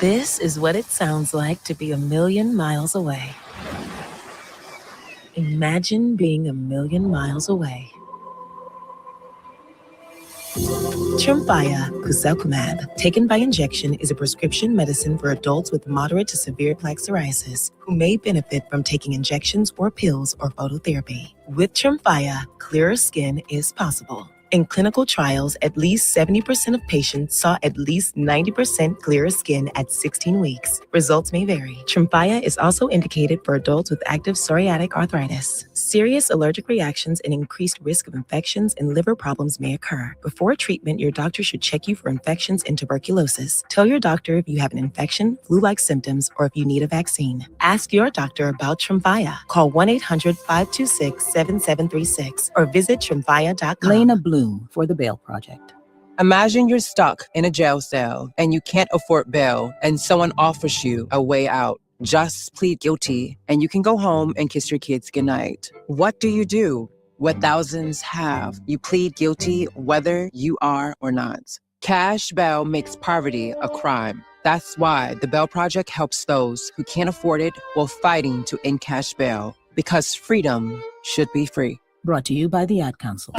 this is what it sounds like to be 1,000,000 miles away. Imagine being 1,000,000 miles away. Tremfya guselkumab, taken by injection, is a prescription medicine for adults with moderate to severe plaque psoriasis who may benefit from taking injections or pills or phototherapy. With Tremfya, clearer skin is possible. In clinical trials, at least 70% of patients saw at least 90% clearer skin at 16 weeks. Results may vary. Tremfya is also indicated for adults with active psoriatic arthritis. Serious allergic reactions and increased risk of infections and liver problems may occur. Before treatment, your doctor should check you for infections and tuberculosis. Tell your doctor if you have an infection, flu-like symptoms, or if you need a vaccine. Ask your doctor about Tremfya. Call 1-800-526-7736 or visit tremfya.com. Lena Bloom for the Bail Project. Imagine you're stuck in a jail cell and you can't afford bail and someone offers you a way out. Just plead guilty and you can go home and kiss your kids goodnight. What do you do? What thousands have. You plead guilty whether you are or not. Cash bail makes poverty a crime. That's why the Bail Project helps those who can't afford it while fighting to end cash bail. Because freedom should be free. Brought to you by the Ad Council.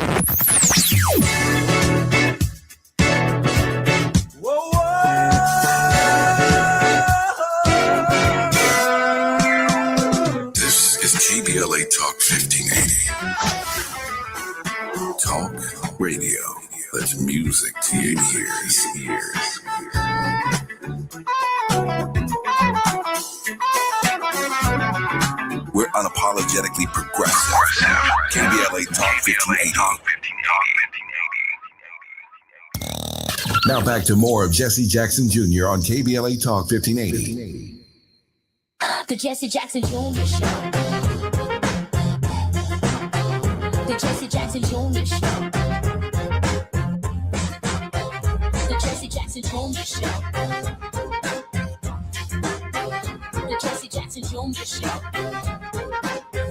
This is KBLA Talk 1580. Talk radio. That's music to your ears. We're unapologetically progressive. KBLA Talk 1580. Now back to more of Jesse Jackson Jr. on KBLA Talk 1580. The Jesse Jackson Jr. Show. The Jesse Jackson Jr. Show. The Jesse Jackson Jr. Show. The Jesse Jackson Jr. Show.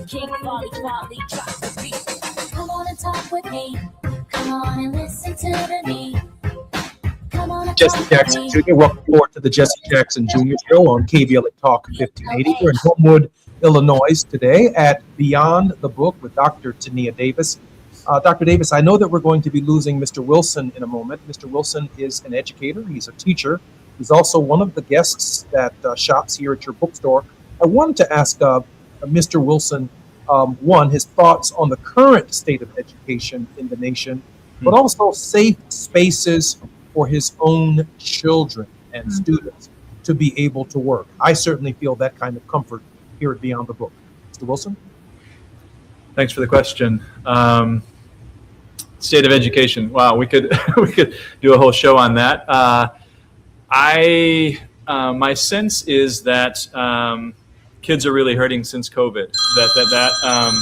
King Quality drop the beat. Come on and talk with me. Come on and listen to me. Jesse Jackson Jr. Welcome forward to the Jesse Jackson Jr. Show on KBLA Talk 1580. We're in Homewood, Illinois today at Beyond the Book with Dr. Tania Davis. Dr. Davis, I know that we're going to be losing Mr. Wilson in a moment. Mr. Wilson is an educator. He's a teacher. He's also one of the guests that shops here at your bookstore. I wanted to ask Mr. Wilson, one, his thoughts on the current state of education in the nation, but also safe spaces for his own children and students to be able to work. I certainly feel that kind of comfort here at Beyond the Book? Mr. Wilson? Thanks for the question. State of education. Wow, we could we could do a whole show on that. My sense is that kids are really hurting since COVID. That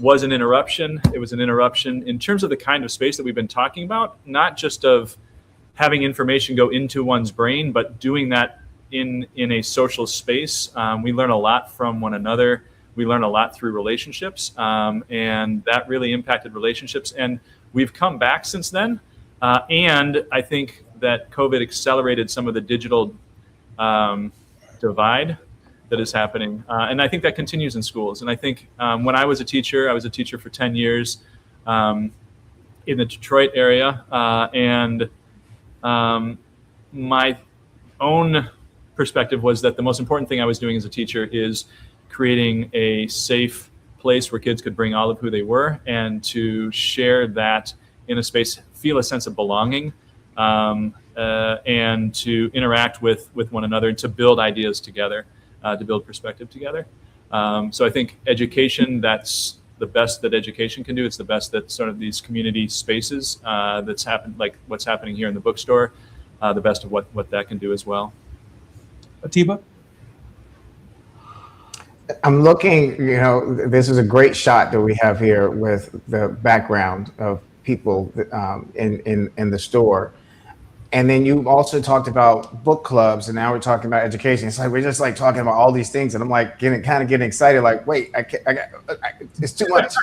was an interruption. It was an interruption in terms of the kind of space that we've been talking about, not just of having information go into one's brain, but doing that in a social space. We learn a lot from one another. We learn a lot through relationships, and that really impacted relationships. And we've come back since then. And I think that COVID accelerated some of the digital divide that is happening. And I think that continues in schools. And I think when I was a teacher for 10 years in the Detroit area. And my own perspective was that the most important thing I was doing as a teacher is creating a safe place where kids could bring all of who they were and to share that in a space, feel a sense of belonging, and to interact with one another and to build ideas together, to build perspective together. So I think education, that's the best that education can do. It's the best that sort of these community spaces that's happened, like what's happening here in the bookstore, the best of what that can do as well. Atiba? I'm looking, this is a great shot that we have here with the background of people in the store. And then you also talked about book clubs, and now we're talking about education. It's like we're just like talking about all these things, and I'm like getting excited. Like, wait, it's too much.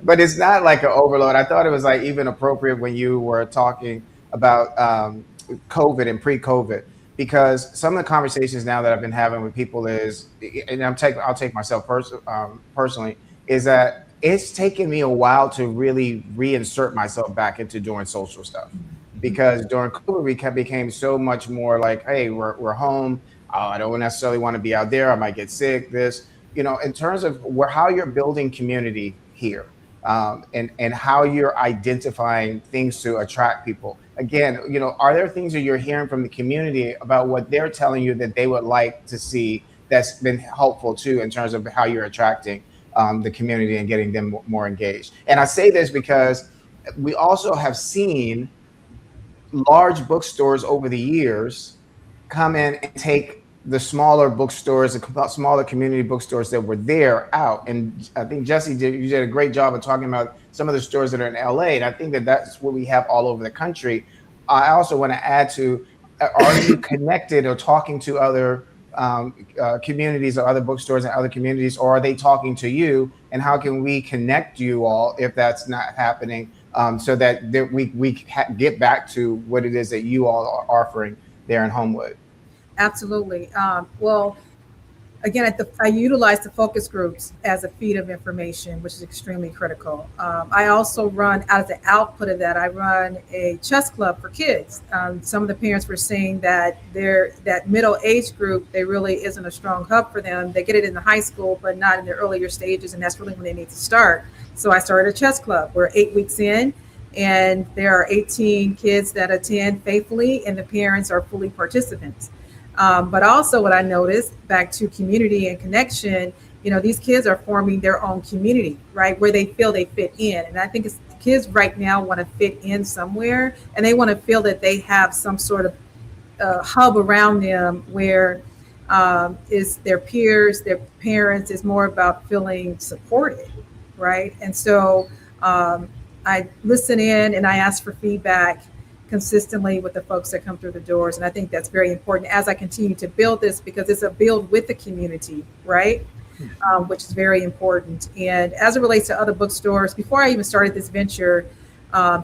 But it's not like an overload. I thought it was like even appropriate when you were talking about COVID and pre-COVID, because some of the conversations now that I've been having with people is, and I'll take myself personally, is that it's taken me a while to really reinsert myself back into doing social stuff, because during COVID we became so much more like, hey, we're home. I don't necessarily want to be out there. I might get sick. In terms of how you're building community here, and how you're identifying things to attract people. Again, are there things that you're hearing from the community about what they're telling you that they would like to see that's been helpful too in terms of how you're attracting the community and getting them more engaged? And I say this because we also have seen large bookstores over the years come in and take the smaller bookstores, the smaller community bookstores that were there out. And I think Jesse, you did a great job of talking about some of the stores that are in LA. And I think that that's what we have all over the country. I also want to add to, are you connected or talking to other communities or other bookstores and other communities, or are they talking to you? And how can we connect you all if that's not happening, so that we get back to what it is that you all are offering there in Homewood? Absolutely. Well, again, I utilize the focus groups as a feed of information, which is extremely critical. I also run, out of the output of that, I run a chess club for kids. Some of the parents were saying that that middle age group, there really isn't a strong hub for them. They get it in the high school, but not in the earlier stages, and that's really when they need to start. So I started a chess club. We're 8 weeks in, and there are 18 kids that attend faithfully, and the parents are fully participants. But also what I noticed, back to community and connection, these kids are forming their own community, right, where they feel they fit in. And I think kids right now want to fit in somewhere, and they want to feel that they have some sort of hub around them where is their peers, their parents, is more about feeling supported, right? And so I listen in and I ask for feedback consistently with the folks that come through the doors. And I think that's very important as I continue to build this, because it's a build with the community, right? Which is very important. And as it relates to other bookstores, before I even started this venture,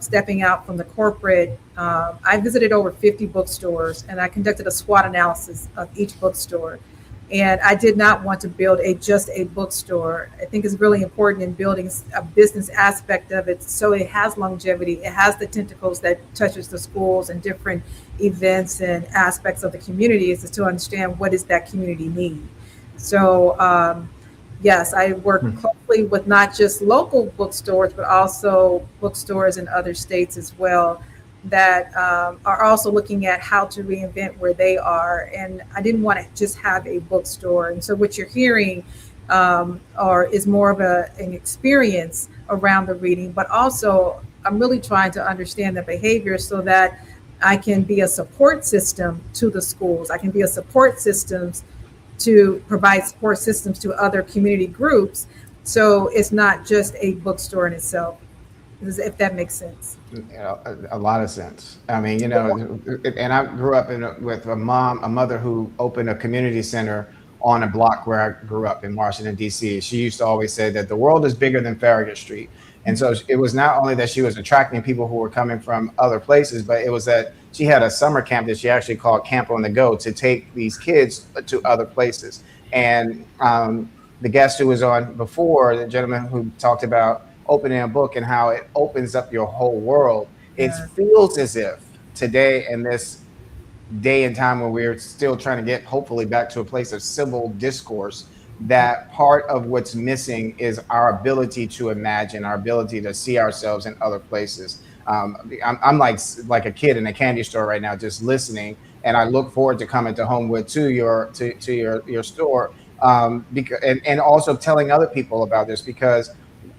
stepping out from the corporate, I visited over 50 bookstores, and I conducted a SWOT analysis of each bookstore. And I did not want to build just a bookstore. I think it's really important in building a business aspect of it, so it has longevity. It has the tentacles that touches the schools and different events and aspects of the community, is to understand what does that community need. So yes, I work closely with not just local bookstores, but also bookstores in other states as well. that are also looking at how to reinvent where they are. And I didn't want to just have a bookstore. And so what you're hearing is more of an experience around the reading, but also I'm really trying to understand the behavior so that I can be a support system to the schools. I can be a support systems to provide support systems to other community groups. So it's not just a bookstore in itself, if that makes sense. A lot of sense. I mean, and I grew up with a mother who opened a community center on a block where I grew up in Washington, D.C. She used to always say that the world is bigger than Farragut Street. And so it was not only that she was attracting people who were coming from other places, but it was that she had a summer camp that she actually called Camp on the Go to take these kids to other places. And the guest who was on before, the gentleman who talked about opening a book and how it opens up your whole world, it feels as if today in this day and time when we're still trying to get hopefully back to a place of civil discourse, that part of what's missing is our ability to imagine, our ability to see ourselves in other places. I'm like a kid in a candy store right now, just listening, and I look forward to coming to Homewood to your store, because and also telling other people about this, because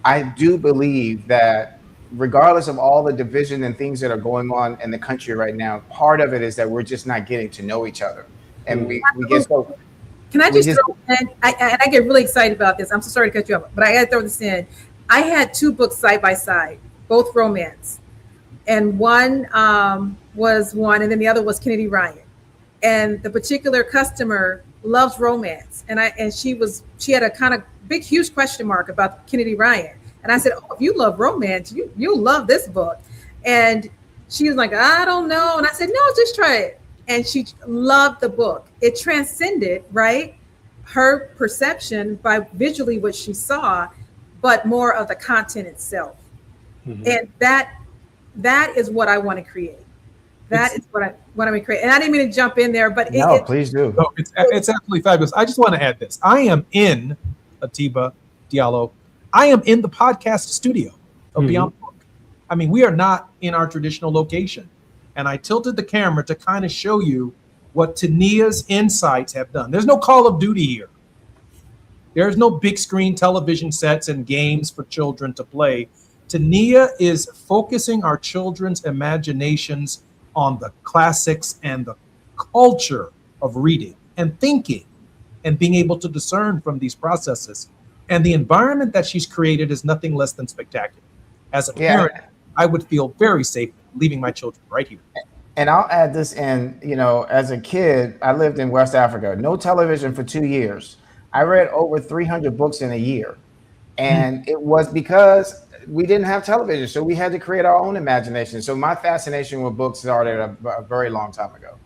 I do believe that regardless of all the division and things that are going on in the country right now, part of it is that we're just not getting to know each other, and we get so. Can I just throw in, I get really excited about this. I'm so sorry to cut you off, but I got to throw this in. I had two books side by side, both romance. And one was one, and then the other was Kennedy Ryan. And the particular customer loves romance. And she had a kind of big, huge question mark about Kennedy Ryan. And I said, oh, if you love romance, you'll love this book. And she was like, I don't know. And I said, no, just try it. And she loved the book. It transcended, right, her perception by visually what she saw, but more of the content itself. Mm-hmm. And that is what I want to create. That is what I want to create. And I didn't mean to jump in there, but please do. No, it's absolutely fabulous. I just want to add this. I am in Atiba Diallo. I am in the podcast studio of Beyond Book. I mean, we are not in our traditional location. And I tilted the camera to kind of show you what Tania's insights have done. There's no Call of Duty here. There's no big screen television sets and games for children to play. Tania is focusing our children's imaginations on the classics and the culture of reading and thinking and being able to discern from these processes. And the environment that she's created is nothing less than spectacular. As a parent, I would feel very safe leaving my children right here. And I'll add this in, as a kid, I lived in West Africa, no television for 2 years. I read over 300 books in a year. And it was because we didn't have television. So we had to create our own imagination. So my fascination with books started a very long time ago.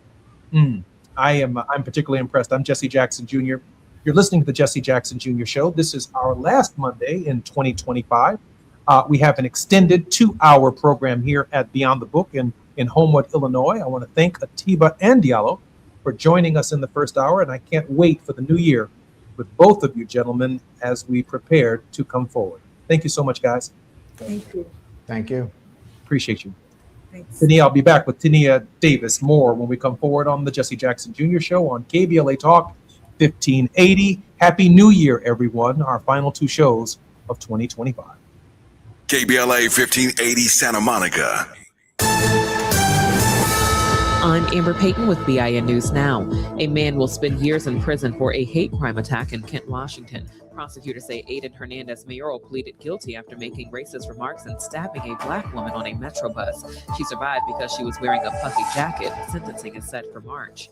I'm particularly impressed. I'm Jesse Jackson Jr. You're listening to the Jesse Jackson Jr. Show. This is our last Monday in 2025. We have an extended 2-hour program here at Beyond the Book in Homewood, Illinois. I want to thank Atiba and Diallo for joining us in the first hour, and I can't wait for the new year with both of you gentlemen as we prepare to come forward. Thank you so much, guys. Thank you. Thank you. Appreciate you. Thanks. Tania, I'll be back with Tania Davis more when we come forward on the Jesse Jackson Jr. Show on KBLA Talk 1580. Happy New Year, everyone. Our final 2 shows of 2025. KBLA 1580 Santa Monica. I'm Amber Payton with BIN News Now. A man will spend years in prison for a hate crime attack in Kent, Washington. Prosecutors say Aiden Hernandez Mayoral pleaded guilty after making racist remarks and stabbing a black woman on a Metro bus. She survived because she was wearing a puffy jacket. Sentencing is set for March.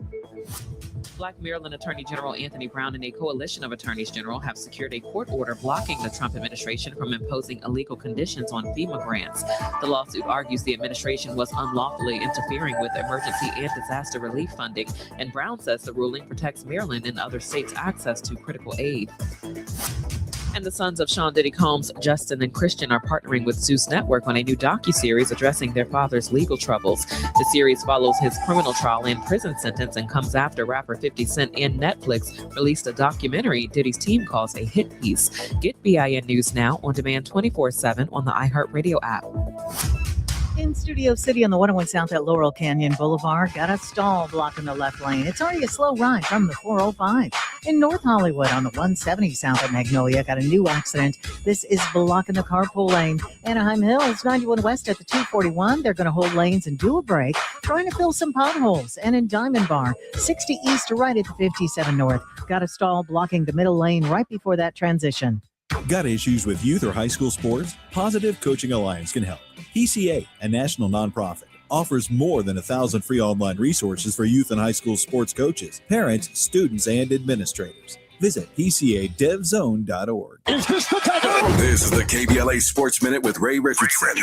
Black Maryland Attorney General Anthony Brown and a coalition of attorneys general have secured a court order blocking the Trump administration from imposing illegal conditions on FEMA grants. The lawsuit argues the administration was unlawfully interfering with emergency and disaster relief funding, and Brown says the ruling protects Maryland and other states' access to critical aid. And the sons of Sean Diddy Combs, Justin and Christian, are partnering with Zeus Network on a new docuseries addressing their father's legal troubles. The series follows his criminal trial and prison sentence and comes after rapper 50 Cent and Netflix released a documentary Diddy's team calls a hit piece. Get BIN News Now on demand 24/7 on the iHeartRadio app. In Studio City on the 101 South at Laurel Canyon Boulevard, got a stall blocking the left lane. It's already a slow ride from the 405. In North Hollywood on the 170 South at Magnolia, got a new accident. This is blocking the carpool lane. Anaheim Hills, 91 West at the 241. They're going to hold lanes and do a break, trying to fill some potholes. And in Diamond Bar, 60 East right at the 57 North, got a stall blocking the middle lane right before that transition. Got issues with youth or high school sports? Positive Coaching Alliance can help. PCA, a national nonprofit, offers more than 1,000 free online resources for youth and high school sports coaches, parents, students, and administrators. Visit PCADevZone.org. This is the KBLA Sports Minute with Ray Richardson.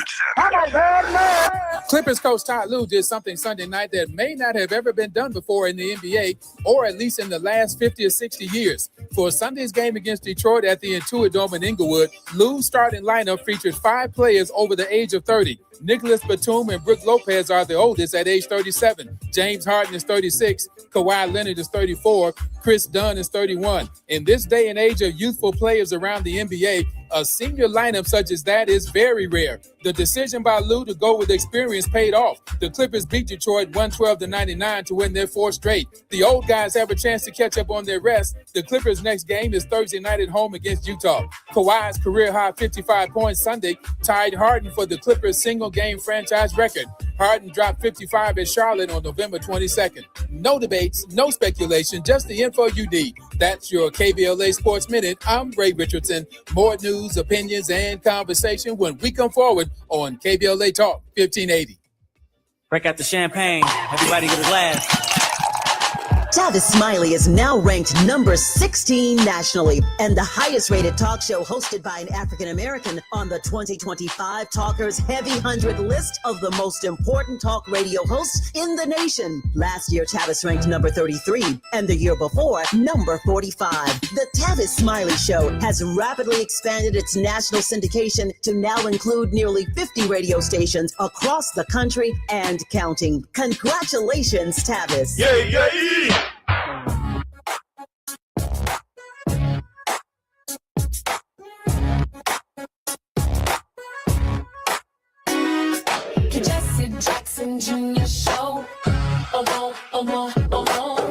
Clippers coach Ty Lue did something Sunday night that may not have ever been done before in the NBA, or at least in the last 50 or 60 years. For Sunday's game against Detroit at the Intuit Dome in Inglewood, Lue's starting lineup featured 5 players over the age of 30. Nicholas Batum and Brook Lopez are the oldest at age 37. James Harden is 36. Kawhi Leonard is 34. Chris Dunn is 31. In this day and age of youthful players around the NBA, a senior lineup such as that is very rare. The decision by Lue to go with experience paid off. The Clippers beat Detroit 112-99 to win their 4th straight. The old guys have a chance to catch up on their rest. The Clippers' next game is Thursday night at home against Utah. Kawhi's career-high 55 points Sunday tied Harden for the Clippers' single-game franchise record. Harden dropped 55 at Charlotte on November 22nd. No debates, no speculation, just the info you need. That's your KBLA Sports Minute. I'm Ray Richardson. More news, opinions, and conversation when we come forward on KBLA Talk 1580. Break out the champagne. Everybody get a glass. Tavis Smiley is now ranked number 16 nationally and the highest rated talk show hosted by an African American on the 2025 Talkers Heavy 100 list of the most important talk radio hosts in the nation. Last year, Tavis ranked number 33 and the year before, number 45. The Tavis Smiley Show has rapidly expanded its national syndication to now include nearly 50 radio stations across the country and counting. Congratulations, Tavis. Yay, yay! Jesse Jackson Jr. Show.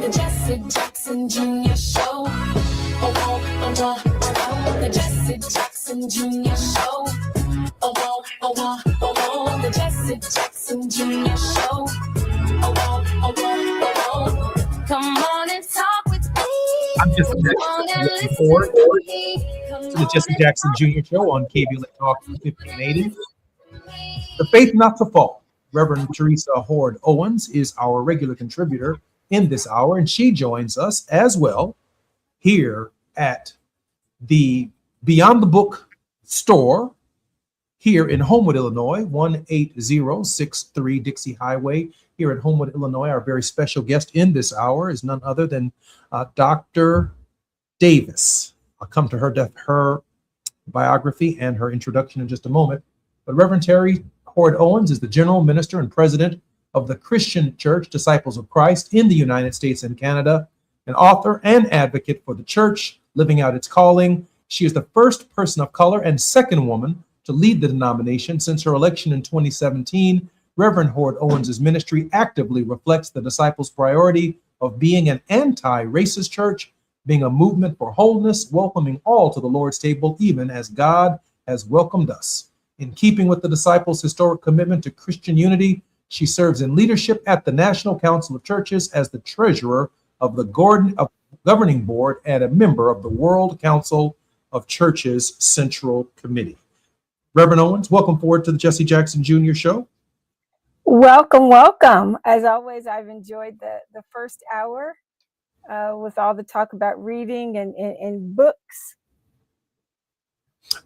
The Jesse Jackson Jr. Show. The Jesse Jackson Jr. Show. The Jesse Jackson Jr. Show. Come on and talk with me. I'm just looking forward to the Jesse Jackson Jr. Show on KBLA Talk 1580. The Faith Not to Fall. Reverend Teresa Horde Owens is our regular contributor in this hour, and she joins us as well here at the Beyond the Book store here in Homewood, Illinois, 18063 Dixie Highway. Here at Homewood, Illinois, our very special guest in this hour is none other than Dr. Davis. I'll come to her biography and her introduction in just a moment. But Reverend Terry Horde Owens is the general minister and president of the Christian Church Disciples of Christ in the United States and Canada, an author and advocate for the church living out its calling. She is the first person of color and second woman to lead the denomination since her election in 2017. Reverend Horde Owens' ministry actively reflects the disciples' priority of being an anti-racist church, being a movement for wholeness, welcoming all to the Lord's table, even as God has welcomed us. In keeping with the disciples' historic commitment to Christian unity, she serves in leadership at the National Council of Churches as the treasurer of the governing board and a member of the World Council of Churches Central Committee. Reverend Owens, welcome forward to the Jesse Jackson Jr. Show. Welcome. As always, I've enjoyed the first hour with all the talk about reading and books.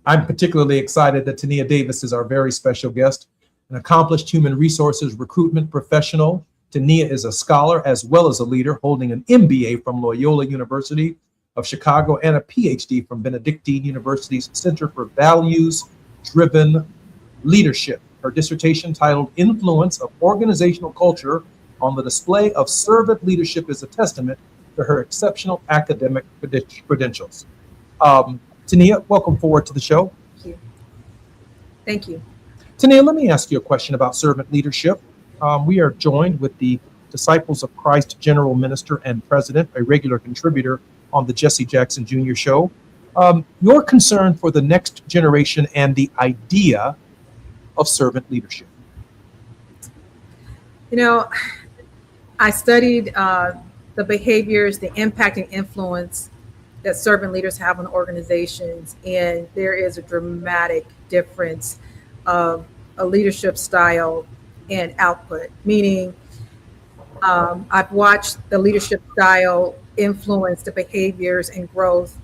I'm particularly excited that Tania Davis is our very special guest, an accomplished human resources recruitment professional. Tania is a scholar as well as a leader, holding an MBA from Loyola University of Chicago and a PhD from Benedictine University's Center for Values-Driven Leadership. Her dissertation, titled Influence of Organizational Culture on the Display of Servant Leadership, is a testament to her exceptional academic credentials. Tania, welcome forward to the show. Thank you. Tania, let me ask you a question about servant leadership. We are joined with the Disciples of Christ General Minister and President, a regular contributor on the Jesse Jackson Jr. Show. Your concern for the next generation and the idea of servant leadership. You know, I studied the behaviors, the impact and influence that servant leaders have on organizations, and there is a dramatic difference of a leadership style and output, meaning I've watched the leadership style influence the behaviors and growth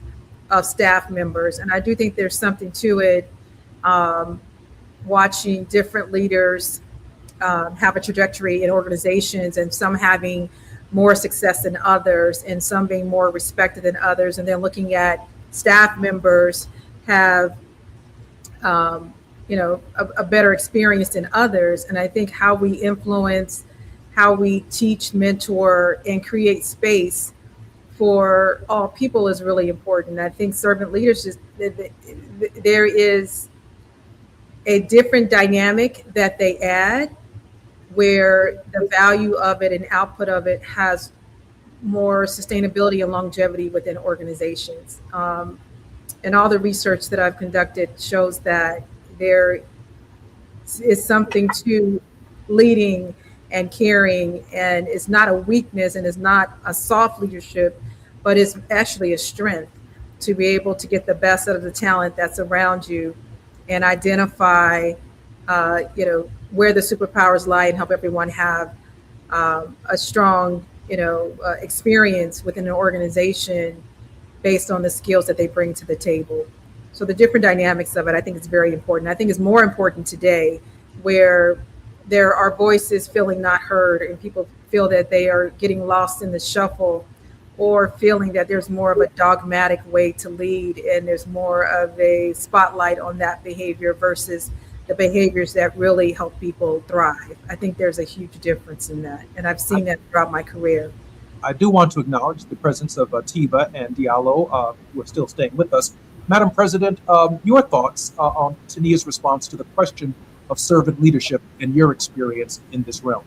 of staff members, and I do think there's something to it, watching different leaders have a trajectory in organizations, and some having more success than others and some being more respected than others, and then looking at staff members have a better experience than others. And I think how we influence, how we teach, mentor, and create space for all people is really important. I think servant leadership, there is a different dynamic that they add, where the value of it and output of it has more sustainability and longevity within organizations. And all the research that I've conducted shows that there is something to leading and caring, and it's not a weakness and it's not a soft leadership, but it's actually a strength to be able to get the best out of the talent that's around you and identify where the superpowers lie and help everyone have a strong, experience within an organization based on the skills that they bring to the table. So the different dynamics of it, I think is very important. I think it's more important today, where there are voices feeling not heard and people feel that they are getting lost in the shuffle, or feeling that there's more of a dogmatic way to lead and there's more of a spotlight on that behavior versus the behaviors that really help people thrive. I think there's a huge difference in that, and I've seen that throughout my career. I do want to acknowledge the presence of Tiba and Diallo, who are still staying with us. Madam President, your thoughts on Tania's response to the question of servant leadership and your experience in this realm.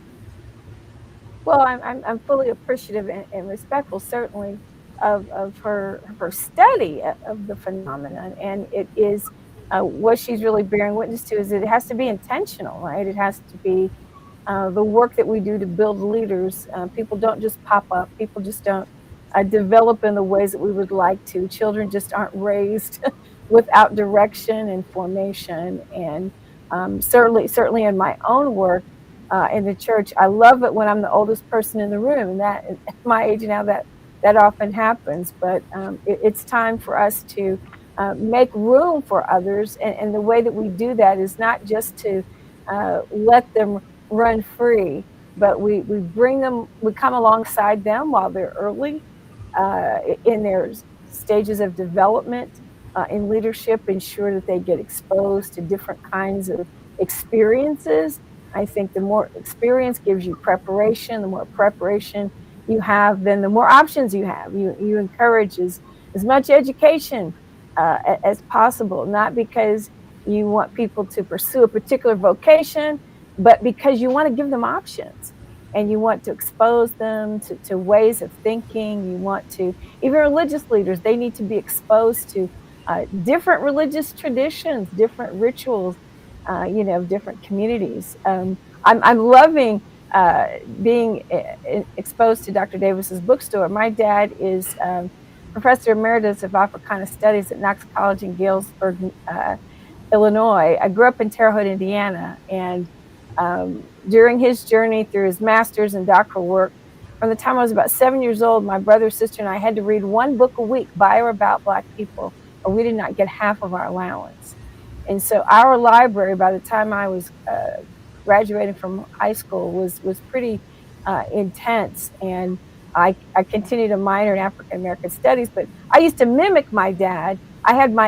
Well, I'm fully appreciative and respectful, certainly, of her study of the phenomenon, and it is what she's really bearing witness to is it has to be intentional, right? It has to be the work that we do to build leaders. People don't just pop up. People just don't develop in the ways that we would like to. Children just aren't raised without direction and formation. And certainly in my own work in the church, I love it when I'm the oldest person in the room. And that at my age now, that often happens. But it's time for us to make room for others. And the way that we do that is not just to let them run free, but we bring them, we come alongside them while they're early in their stages of development in leadership, ensure that they get exposed to different kinds of experiences. I think the more experience gives you preparation, the more preparation you have, then the more options you have. You encourage as much education as possible, not because you want people to pursue a particular vocation, but because you want to give them options and you want to expose them to ways of thinking. You want to, even religious leaders, they need to be exposed to different religious traditions, different rituals, different communities. I'm loving being exposed to Dr. Davis's bookstore. My dad is Professor Emeritus of Africana Studies at Knox College in Galesburg, Illinois. I grew up in Terre Haute, Indiana, and during his journey through his master's and doctoral work, from the time I was about 7 years old, my brother, sister, and I had to read one book a week by or about Black people, or we did not get half of our allowance. And so our library, by the time I was graduating from high school, was pretty intense. And I continued to minor in African American studies, but I used to mimic my dad.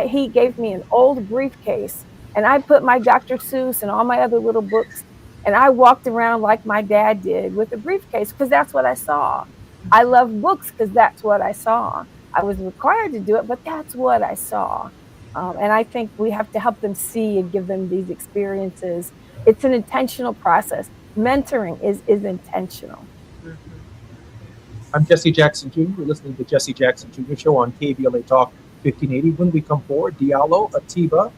He gave me an old briefcase, and I put my Dr. Seuss and all my other little books, and I walked around like my dad did with a briefcase because that's what I saw. I love books because that's what I saw. I was required to do it, but that's what I saw. And I think we have to help them see and give them these experiences. It's an intentional process. Mentoring is intentional. I'm Jesse Jackson Jr. You're listening to Jesse Jackson Jr. Show on KBLA Talk 1580. When we come forward, Diallo, Atiba,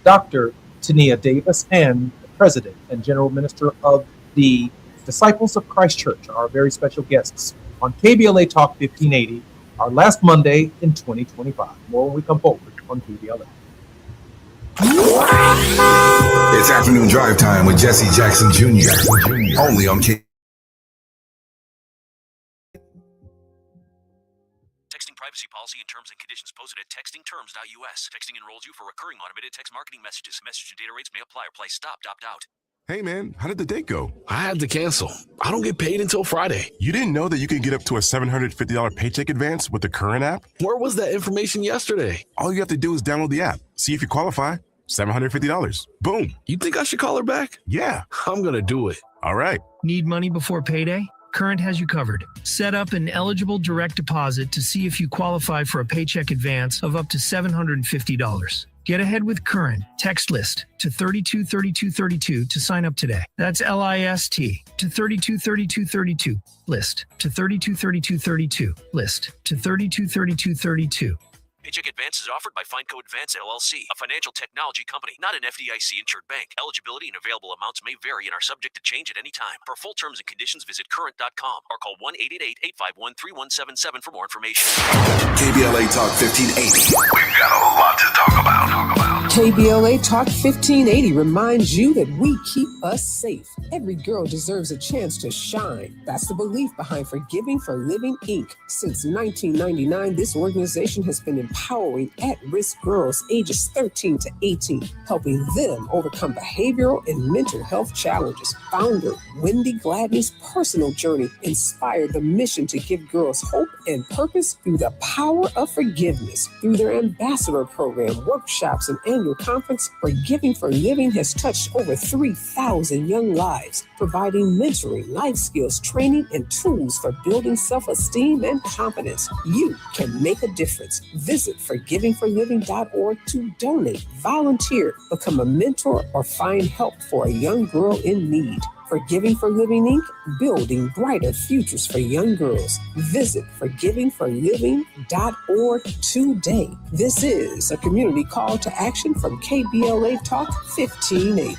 Dr. Tania Davis, and the President and General Minister of the Disciples of Christ Church are our very special guests on KBLA Talk 1580, our last Monday in 2025. More when we come forward on KBLA. It's afternoon drive time with Jesse Jackson Jr. Only on K. Texting privacy policy and terms and conditions posted at textingterms.us. Texting enrolls you for recurring automated text marketing messages. Message and data rates may apply or play. Stop, opt out. Hey man, how did the date go? I had to cancel. I don't get paid until Friday. You didn't know that you could get up to a $750 paycheck advance with the Current app? Where was that information yesterday? All you have to do is download the app, see if you qualify. $750. Boom. You think I should call her back? Yeah. I'm going to do it. All right. Need money before payday? Current has you covered. Set up an eligible direct deposit to see if you qualify for a paycheck advance of up to $750. Get ahead with Current. Text list to 323232 to sign up today. That's LIST to 323232. List to 323232. List to 323232. Paycheck advance is offered by FindCo Advance LLC, a financial technology company, not an FDIC-insured bank. Eligibility and available amounts may vary and are subject to change at any time. For full terms and conditions, visit current.com or call 1-888-851-3177 for more information. KBLA Talk 1580. We've got a lot to talk about. KBLA Talk 1580 reminds you that we keep us safe. Every girl deserves a chance to shine. That's the belief behind Forgiving for Living, Inc. Since 1999, this organization has been empowering at-risk girls ages 13 to 18, helping them overcome behavioral and mental health challenges. Founder Wendy Gladney's personal journey inspired the mission to give girls hope and purpose through the power of forgiveness. Through their ambassador program, workshops, and annual conference, Forgiving for Living has touched over 3,000 young lives, providing mentoring, life skills, training, and tools for building self-esteem and confidence. You can make a difference. Visit forgivingforliving.org to donate, volunteer, become a mentor, or find help for a young girl in need. Forgiving for Living, Inc., building brighter futures for young girls. Visit forgivingforliving.org today. This is a community call to action from KBLA Talk 1580.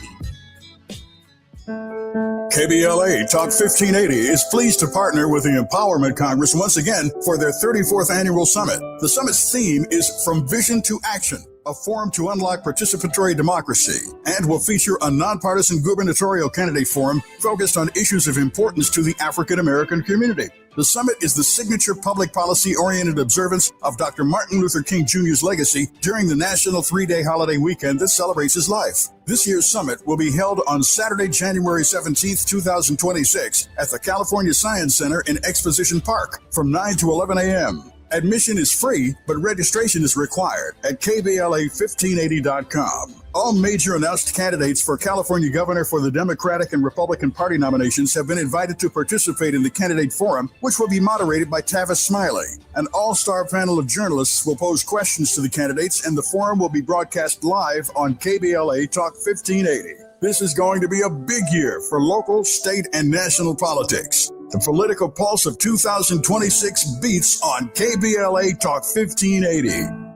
KBLA Talk 1580 is pleased to partner with the Empowerment Congress once again for their 34th annual summit. The summit's theme is From Vision to Action, a forum to unlock participatory democracy, and will feature a nonpartisan gubernatorial candidate forum focused on issues of importance to the African American community. The summit is the signature public policy-oriented observance of Dr. Martin Luther King Jr.'s legacy during the national 3-day holiday weekend that celebrates his life. This year's summit will be held on Saturday, January 17th, 2026 at the California Science Center in Exposition Park from 9 to 11 a.m. Admission is free, but registration is required at KBLA1580.com. All major announced candidates for California governor for the Democratic and Republican Party nominations have been invited to participate in the candidate forum, which will be moderated by Tavis Smiley. An all-star panel of journalists will pose questions to the candidates, and the forum will be broadcast live on KBLA Talk 1580. This is going to be a big year for local, state, and national politics. The political pulse of 2026 beats on KBLA Talk 1580.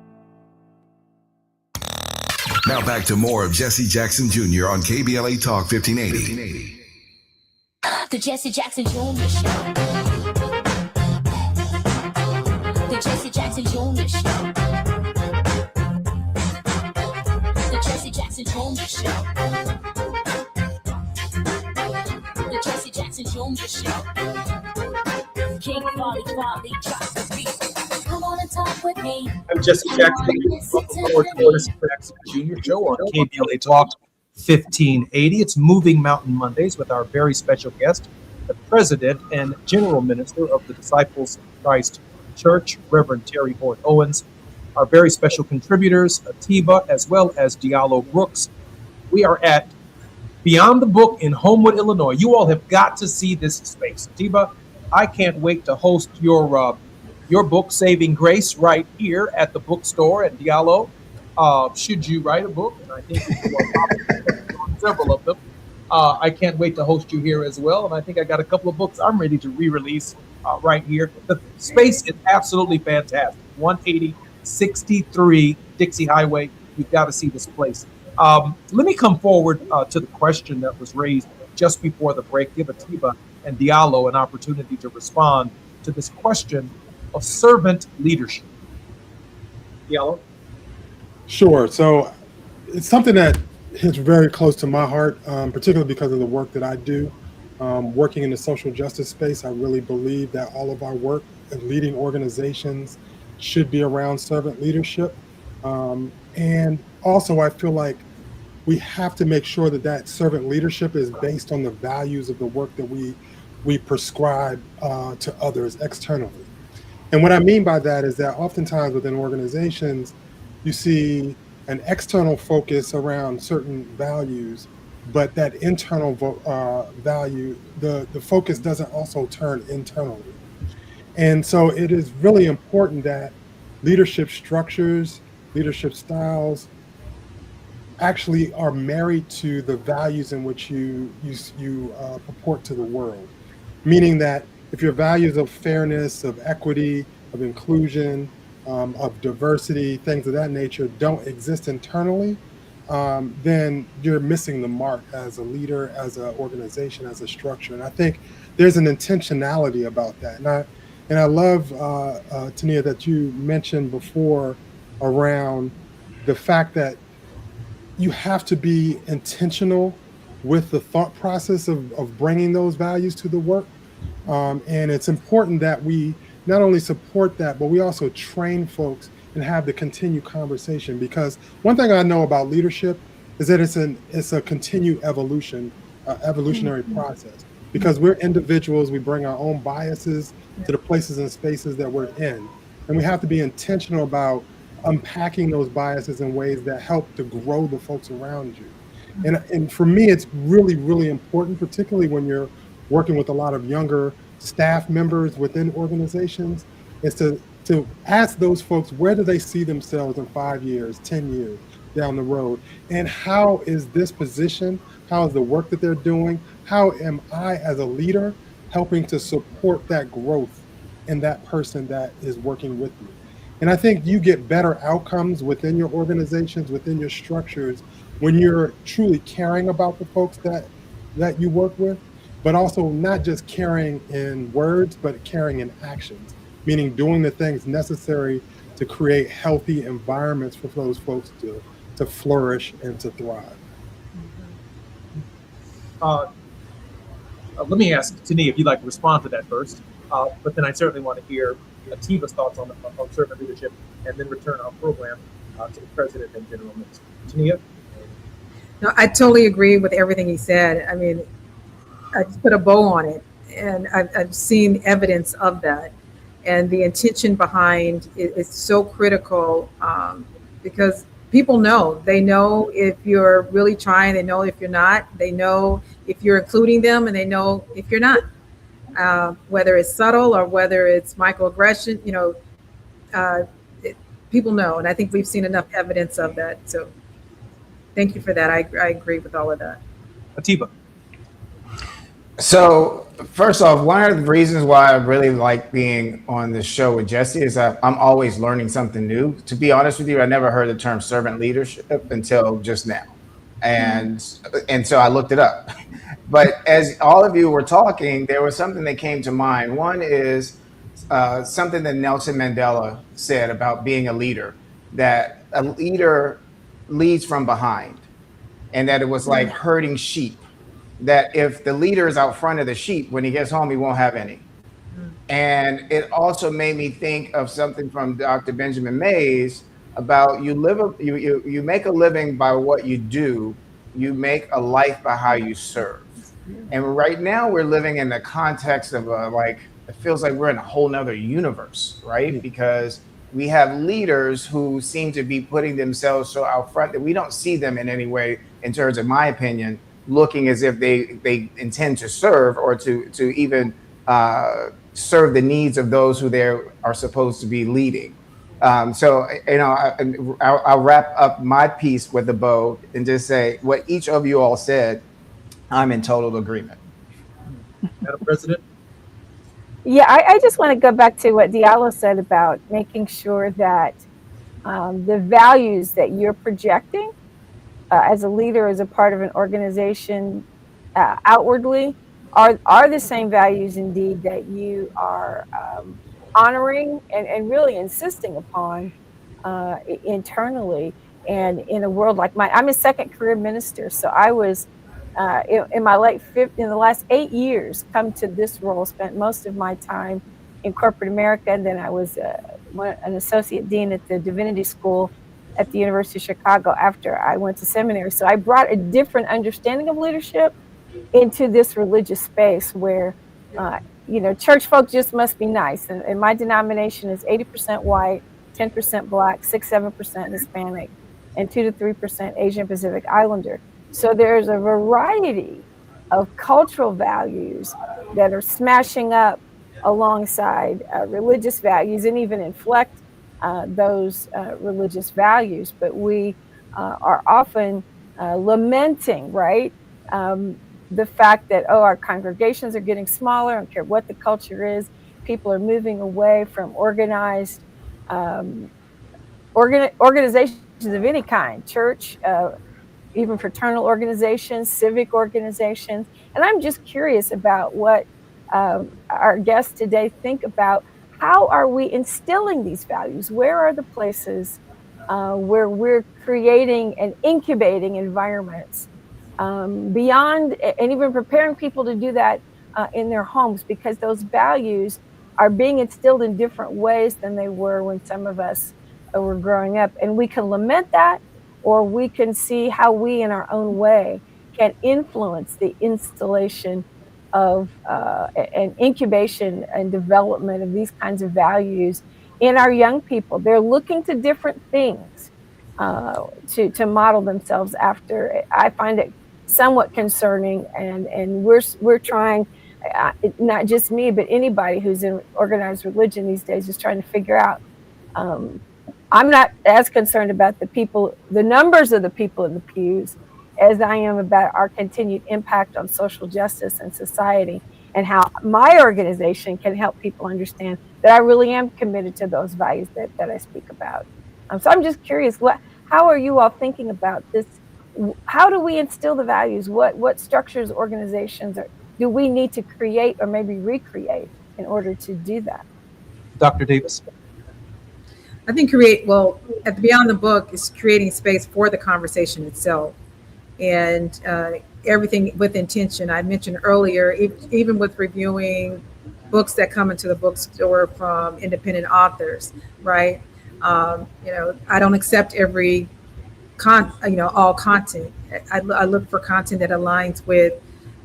Now back to more of Jesse Jackson Jr. on KBLA Talk 1580. The Jesse Jackson Jr. Show. The Jesse Jackson Jr. Show. The Jesse Jackson Jr. Show. The Jesse Jackson Jr. Show. King Folly, drop the beat. Come on and talk with me. I'm Jesse Jackson. Welcome forward to Jesse Jackson Jr. Show on KBLA Talk 1580. It's Moving Mountain Mondays with our very special guest, the President and General Minister of the Disciples of Christ Church, Reverend Terry Boyd Owens. Our very special contributors, Atiba, as well as Diallo Brooks. We are at Beyond the Book in Homewood, Illinois. You all have got to see this space. Atiba, I can't wait to host your book, Saving Grace, right here at the bookstore. And Diallo, should you write a book, and I think you are on several of them. I can't wait to host you here as well, and I think I got a couple of books I'm ready to re-release right here. The space is absolutely fantastic. 18063 Dixie Highway. You've got to see this place. Let me come forward to the question that was raised just before the break. Give Atiba and Diallo an opportunity to respond to this question of servant leadership. Diallo? Sure. So it's something that hits very close to my heart, particularly because of the work that I do. Working in the social justice space, I really believe that all of our work in leading organizations should be around servant leadership. And also, I feel like we have to make sure that that servant leadership is based on the values of the work that we prescribe to others externally. And what I mean by that is that oftentimes within organizations, you see an external focus around certain values, but that internal value, the focus doesn't also turn internally. And so it is really important that leadership structures, leadership styles actually are married to the values in which you purport to the world. Meaning that if your values of fairness, of equity, of inclusion, of diversity, things of that nature don't exist internally, then you're missing the mark as a leader, as an organization, as a structure. And I think there's an intentionality about that. And I love, Tania, that you mentioned before around the fact that you have to be intentional with the thought process of bringing those values to the work. And it's important that we not only support that, but we also train folks and have the continued conversation. Because one thing I know about leadership is that it's a continued evolutionary process. Because we're individuals, we bring our own biases to the places and spaces that we're in. And we have to be intentional about unpacking those biases in ways that help to grow the folks around you. And for me, it's really, really important, particularly when you're working with a lot of younger staff members within organizations, is to ask those folks, where do they see themselves in 5 years, 10 years down the road? And how is this position, how is the work that they're doing, how am I as a leader helping to support that growth in that person that is working with me? And I think you get better outcomes within your organizations, within your structures, when you're truly caring about the folks that you work with, but also not just caring in words, but caring in actions, meaning doing the things necessary to create healthy environments for those folks to flourish and to thrive. Let me ask Tania if you'd like to respond to that first, but then I certainly want to hear Atiba's thoughts on servant leadership, and then return our program to the president and general minister. Tania? No, I totally agree with everything he said. I mean, I just put a bow on it, and I've seen evidence of that. And the intention behind it is so critical, because people know. They know if you're really trying, they know if you're not, they know if you're including them, and they know if you're not. Whether it's subtle or whether it's microaggression, people know. And I think we've seen enough evidence of that. So thank you for that. I agree with all of that. Atiba. So first off, one of the reasons why I really like being on this show with Jesse is that I'm always learning something new. To be honest with you, I never heard the term servant leadership until just now. And so I looked it up. But as all of you were talking, there was something that came to mind. One is something that Nelson Mandela said about being a leader, that a leader leads from behind, and that it was like herding sheep, that if the leader is out front of the sheep, when he gets home, he won't have any. And it also made me think of something from Dr. Benjamin Mays about you make a living by what you do, you make a life by how you serve. And right now we're living in the context of it feels like we're in a whole nother universe, right? Because we have leaders who seem to be putting themselves so out front that we don't see them in any way, in terms of my opinion, looking as if they intend to serve or to even serve the needs of those who they are supposed to be leading. So, I'll wrap up my piece with a bow and just say what each of you all said, I'm in total agreement. Madam President? Yeah, I just want to go back to what Diallo said about making sure that the values that you're projecting as a leader, as a part of an organization outwardly, are the same values indeed that you are honoring and really insisting upon internally. And in a world like mine, I'm a second career minister, so I was in the last 8 years come to this role, spent most of my time in corporate America, and then I was an associate dean at the Divinity School at the University of Chicago after I went to seminary. So I brought a different understanding of leadership into this religious space where, church folk just must be nice. And my denomination is 80% white, 10% black, 6-7% Hispanic, and 2 to 3% Asian Pacific Islander. So there's a variety of cultural values that are smashing up alongside religious values and even inflect those religious values. But we are often lamenting, right? The fact that, our congregations are getting smaller. I don't care what the culture is. People are moving away from organized organizations of any kind, church, even fraternal organizations, civic organizations. And I'm just curious about what our guests today think about. How are we instilling these values? Where are the places where we're creating and incubating environments beyond, and even preparing people to do that in their homes, because those values are being instilled in different ways than they were when some of us were growing up. And we can lament that, or we can see how we in our own way can influence the installation of and incubation and development of these kinds of values in our young people. They're looking to different things to model themselves after. I find it somewhat concerning, and we're trying, not just me, but anybody who's in organized religion these days is trying to figure out. I'm not as concerned about the numbers of the people in the pews, as I am about our continued impact on social justice and society, and how my organization can help people understand that I really am committed to those values that I speak about. So I'm just curious, how are you all thinking about this? How do we instill the values? What structures, organizations do we need to create or maybe recreate in order to do that? Dr. Davis? I think at Beyond the Book is creating space for the conversation itself, and everything with intention. I mentioned earlier, even with reviewing books that come into the bookstore from independent authors, right? I don't accept every all content. I look for content that aligns with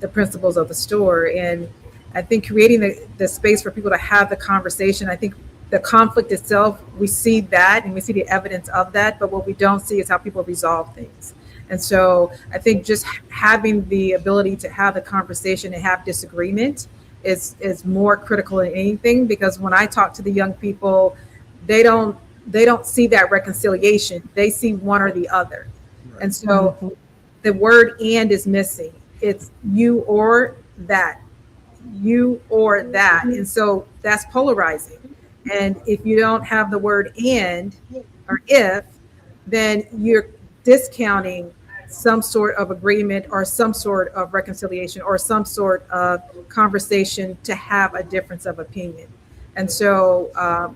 the principles of the store, and I think creating the space for people to have the conversation. I think the conflict itself, we see that and we see the evidence of that, but what we don't see is how people resolve things. And so I think just having the ability to have the conversation and have disagreement is more critical than anything, because when I talk to the young people, they don't see that reconciliation. They see one or the other. Right. And so the word "and" is missing. It's you or that, you or that. And so that's polarizing. And if you don't have the word "and" or "if," then you're discounting some sort of agreement or some sort of reconciliation or some sort of conversation to have a difference of opinion. And so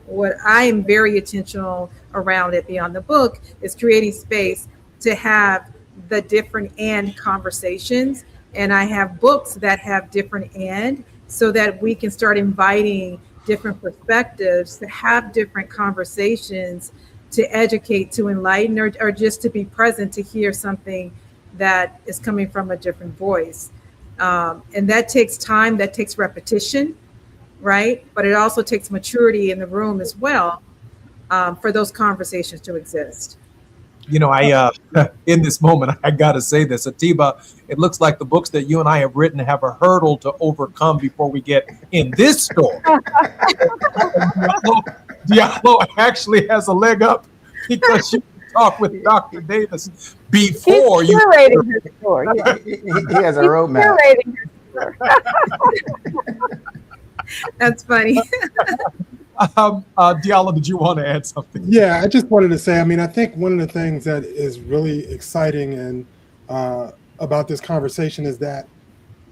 what I am very intentional around at Beyond the Book is creating space to have the different "and" conversations. And I have books that have different "and," so that we can start inviting different perspectives to have different conversations, to educate, to enlighten, or just to be present to hear something that is coming from a different voice. And that takes time, that takes repetition, right? But it also takes maturity in the room as well for those conversations to exist. I in this moment, I got to say this, Atiba, it looks like the books that you and I have written have a hurdle to overcome before we get in this store. Diallo actually has a leg up because she talked with Dr. Davis before He's you. curating her store. Yeah. He has a roadmap. Curating her store. That's funny. Diallo, did you want to add something? Yeah, I just wanted to say, I mean, I think one of the things that is really exciting and about this conversation is that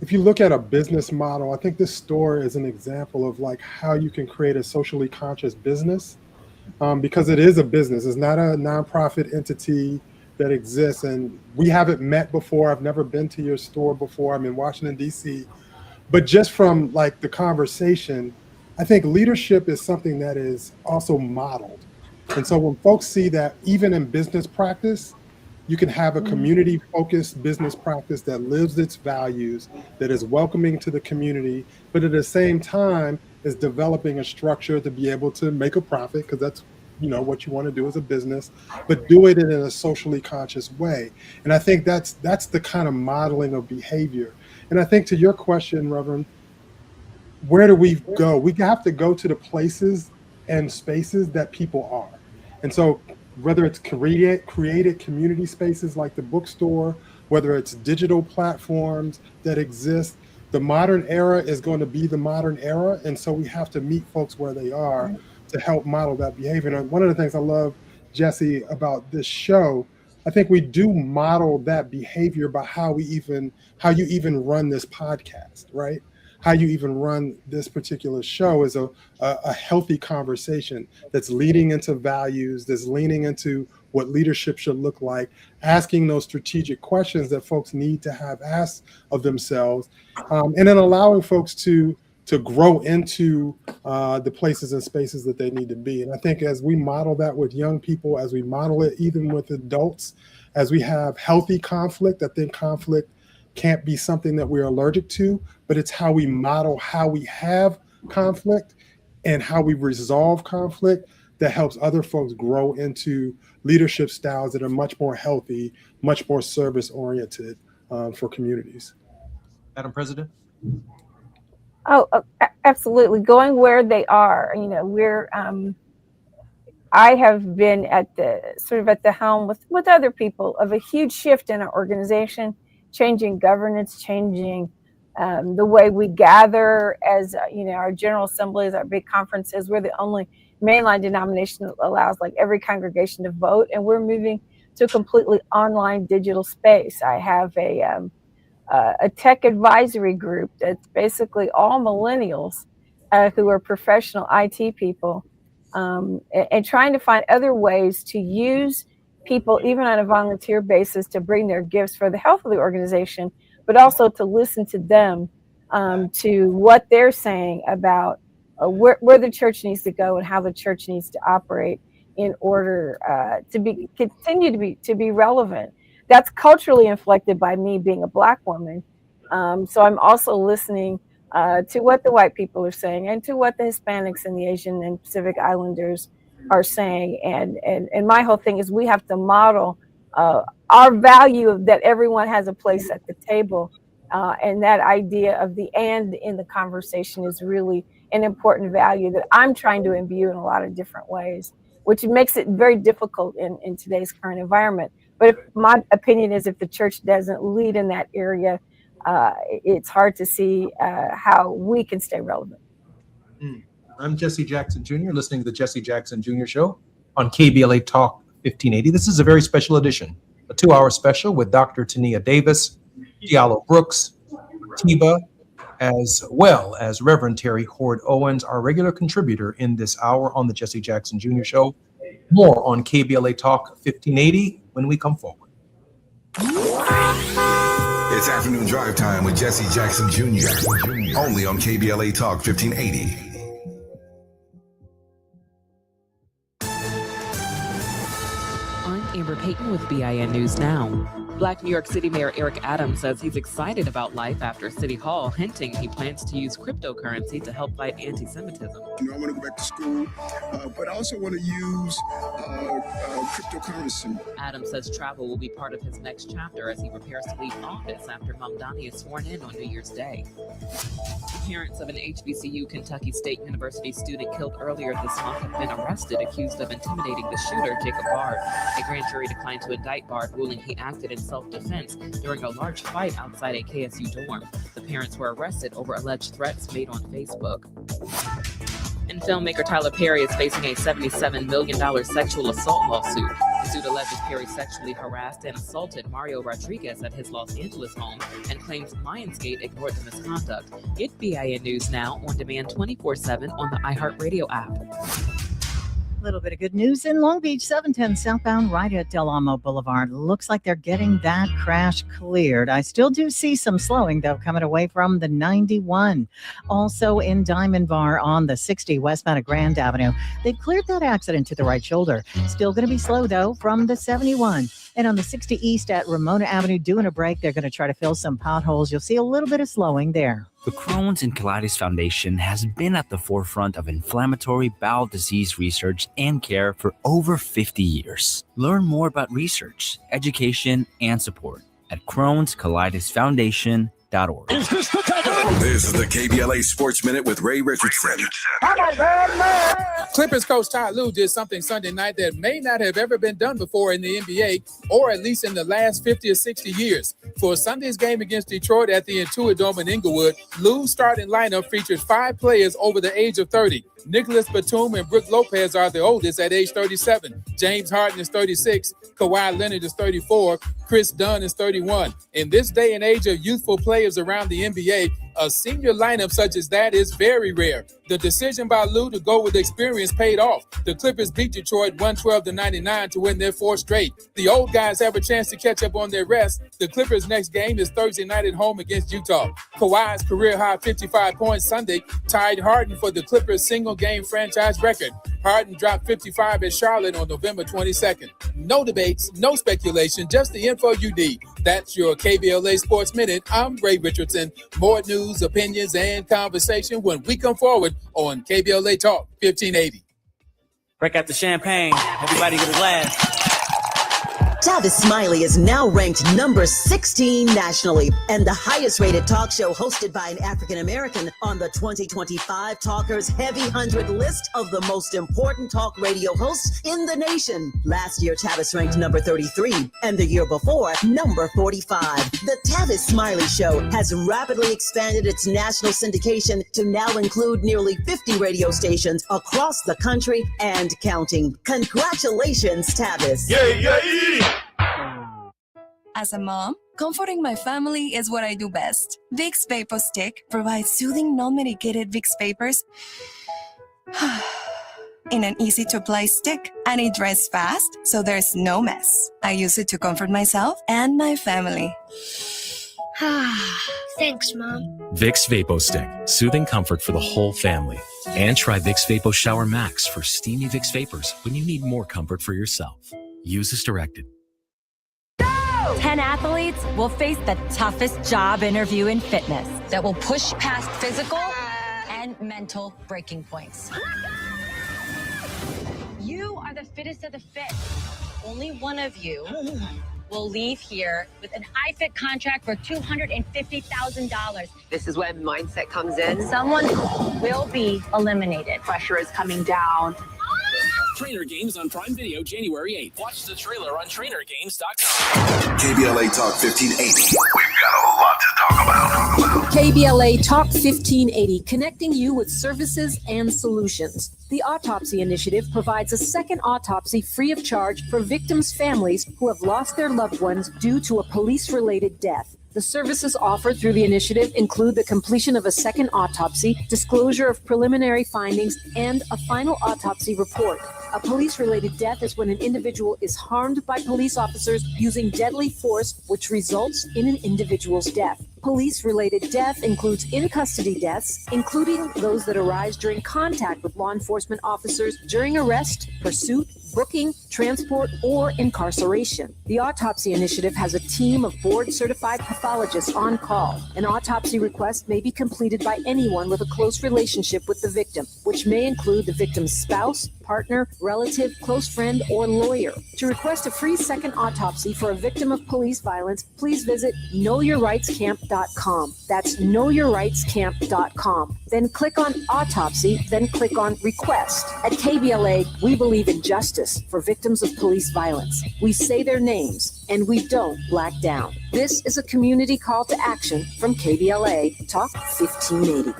if you look at a business model, I think this store is an example of like how you can create a socially conscious business, because it is a business. It's not a nonprofit entity that exists, and we haven't met before. I've never been to your store before. I'm in Washington, D.C., but just from like the conversation, I think leadership is something that is also modeled. And so when folks see that even in business practice, you can have a community-focused business practice that lives its values, that is welcoming to the community, but at the same time is developing a structure to be able to make a profit, because that's what you want to do as a business, but do it in a socially conscious way. And I think that's the kind of modeling of behavior. And I think to your question, Reverend, where do we go? We have to go to the places and spaces that people are. And so whether it's created community spaces like the bookstore, whether it's digital platforms that exist, the modern era is going to be the modern era. And so we have to meet folks where they are to help model that behavior. And one of the things I love, Jesse, about this show, I think we do model that behavior by how you even run this podcast, right? How you even run this particular show is a healthy conversation that's leading into values, that's leaning into what leadership should look like, asking those strategic questions that folks need to have asked of themselves, and then allowing folks to grow into the places and spaces that they need to be. And I think as we model that with young people, as we model it even with adults, as we have healthy conflict, I think conflict can't be something that we're allergic to, but it's how we model how we have conflict and how we resolve conflict that helps other folks grow into leadership styles that are much more healthy, much more service oriented for communities. Madam President? Oh, absolutely. Going where they are. I have been at the helm with other people of a huge shift in our organization, changing governance, changing the way we gather as, our General Assemblies, our big conferences. We're the only mainline denomination that allows like every congregation to vote, and we're moving to a completely online digital space. I have a tech advisory group that's basically all millennials who are professional IT people, and trying to find other ways to use people, even on a volunteer basis, to bring their gifts for the health of the organization, but also to listen to them, to what they're saying about where the church needs to go and how the church needs to operate in order to continue to be relevant. That's culturally inflected by me being a Black woman. So I'm also listening to what the white people are saying and to what the Hispanics and the Asian and Pacific Islanders are saying. And my whole thing is we have to model our value of that everyone has a place at the table. And that idea of the and in the conversation is really an important value that I'm trying to imbue in a lot of different ways, which makes it very difficult in today's current environment. But if my opinion is if the church doesn't lead in that area, it's hard to see how we can stay relevant. I'm Jesse Jackson Jr., listening to the Jesse Jackson Jr. Show on KBLA Talk 1580. This is a very special edition, a 2-hour special with Dr. Tania Davis, Diallo Brooks, Tiba, as well as Reverend Terry Hord Owens, our regular contributor in this hour on the Jesse Jackson Jr. Show. More on KBLA Talk 1580 when we come forward. It's afternoon drive time with Jesse Jackson Jr. Only on KBLA Talk 1580. I'm Amber Payton with BIN News Now. Black New York City Mayor Eric Adams says he's excited about life after City Hall, hinting he plans to use cryptocurrency to help fight anti-Semitism. You know, I want to go back to school, but I also want to use cryptocurrency. Adams says travel will be part of his next chapter as he prepares to leave office after Mamdani is sworn in on New Year's Day. Parents of an HBCU Kentucky State University student killed earlier this month have been arrested, accused of intimidating the shooter, Jacob Bard. A grand jury declined to indict Bard, ruling he acted in self-defense during a large fight outside a KSU dorm. The parents were arrested over alleged threats made on Facebook. And filmmaker Tyler Perry is facing a $77 million sexual assault lawsuit. The suit alleges Perry sexually harassed and assaulted Mario Rodriguez at his Los Angeles home and claims Lionsgate ignored the misconduct. Get BIN News now on demand 24/7 on the iHeartRadio app. A little bit of good news in Long Beach, 710 southbound right at Del Amo Boulevard. Looks like they're getting that crash cleared. I still do see some slowing, though, coming away from the 91. Also in Diamond Bar on the 60 westbound of Grand Avenue. They've cleared that accident to the right shoulder. Still going to be slow, though, from the 71. And on the 60 east at Ramona Avenue, doing a break, they're going to try to fill some potholes. You'll see a little bit of slowing there. The Crohn's and Colitis Foundation has been at the forefront of inflammatory bowel disease research and care for over 50 years. Learn more about research, education, and support at Crohn'sColitisFoundation.org. This is the KBLA Sports Minute with Ray Richardson. Clippers coach Ty Lue did something Sunday night that may not have ever been done before in the NBA, or at least in the last 50 or 60 years. For Sunday's game against Detroit at the Intuit Dome in Inglewood, Lue's starting lineup features 5 players over the age of 30. Nicholas Batum and Brook Lopez are the oldest at age 37. James Harden is 36. Kawhi Leonard is 34. Chris Dunn is 31. In this day and age of youthful players around the NBA, a senior lineup such as that is very rare. The decision by Lue to go with experience paid off. The Clippers beat Detroit 112-99 to win their 4th straight. The old guys have a chance to catch up on their rest. The Clippers' next game is Thursday night at home against Utah. Kawhi's career-high 55 points Sunday tied Harden for the Clippers' single-game franchise record. Harden dropped 55 at Charlotte on November 22nd. No debates, no speculation, just the info you need. That's your KBLA Sports Minute. I'm Ray Richardson. More news, opinions, and conversation when we come forward on KBLA Talk 1580. Break out the champagne. Everybody get a glass. Tavis Smiley is now ranked number 16 nationally and the highest rated talk show hosted by an African American on the 2025 Talkers Heavy 100 list of the most important talk radio hosts in the nation. Last year, Tavis ranked number 33 and the year before, number 45. The Tavis Smiley Show has rapidly expanded its national syndication to now include nearly 50 radio stations across the country and counting. Congratulations, Tavis. Yay! As a mom, comforting my family is what I do best. Vicks Vapor Stick provides soothing, non-medicated Vicks Vapors in an easy-to-apply stick, and it dries fast, so there's no mess. I use it to comfort myself and my family. Thanks, Mom. Vicks Vapo Stick, soothing comfort for the whole family. And try Vicks Vapo Shower Max for steamy Vicks Vapors when you need more comfort for yourself. Use as directed. 10 athletes will face the toughest job interview in fitness that will push past physical and mental breaking points. You are the fittest of the fit. Only one of you will leave here with an iFit contract for $250,000. This is when mindset comes in. Someone will be eliminated. Pressure is coming down. Trainer Games on Prime Video January 8th. Watch the trailer on trainergames.com. KBLA Talk 1580. We've got a lot to talk about. KBLA Talk 1580, connecting you with services and solutions. The Autopsy Initiative provides a second autopsy free of charge for victims' families who have lost their loved ones due to a police-related death. The services offered through the initiative include the completion of a second autopsy, disclosure of preliminary findings, and a final autopsy report. A police-related death is when an individual is harmed by police officers using deadly force, which results in an individual's death. Police-related death includes in-custody deaths, including those that arise during contact with law enforcement officers during arrest, pursuit, booking, transport, or incarceration. The Autopsy Initiative has a team of board-certified pathologists on call. An autopsy request may be completed by anyone with a close relationship with the victim, which may include the victim's spouse, partner, relative, close friend, or lawyer. To request a free second autopsy for a victim of police violence, please visit knowyourrightscamp.com. That's knowyourrightscamp.com. Then click on Autopsy, then click on Request. At KBLA, we believe in justice for victims of police violence. We say their names, and we don't black down. This is a community call to action from KBLA Talk 1580.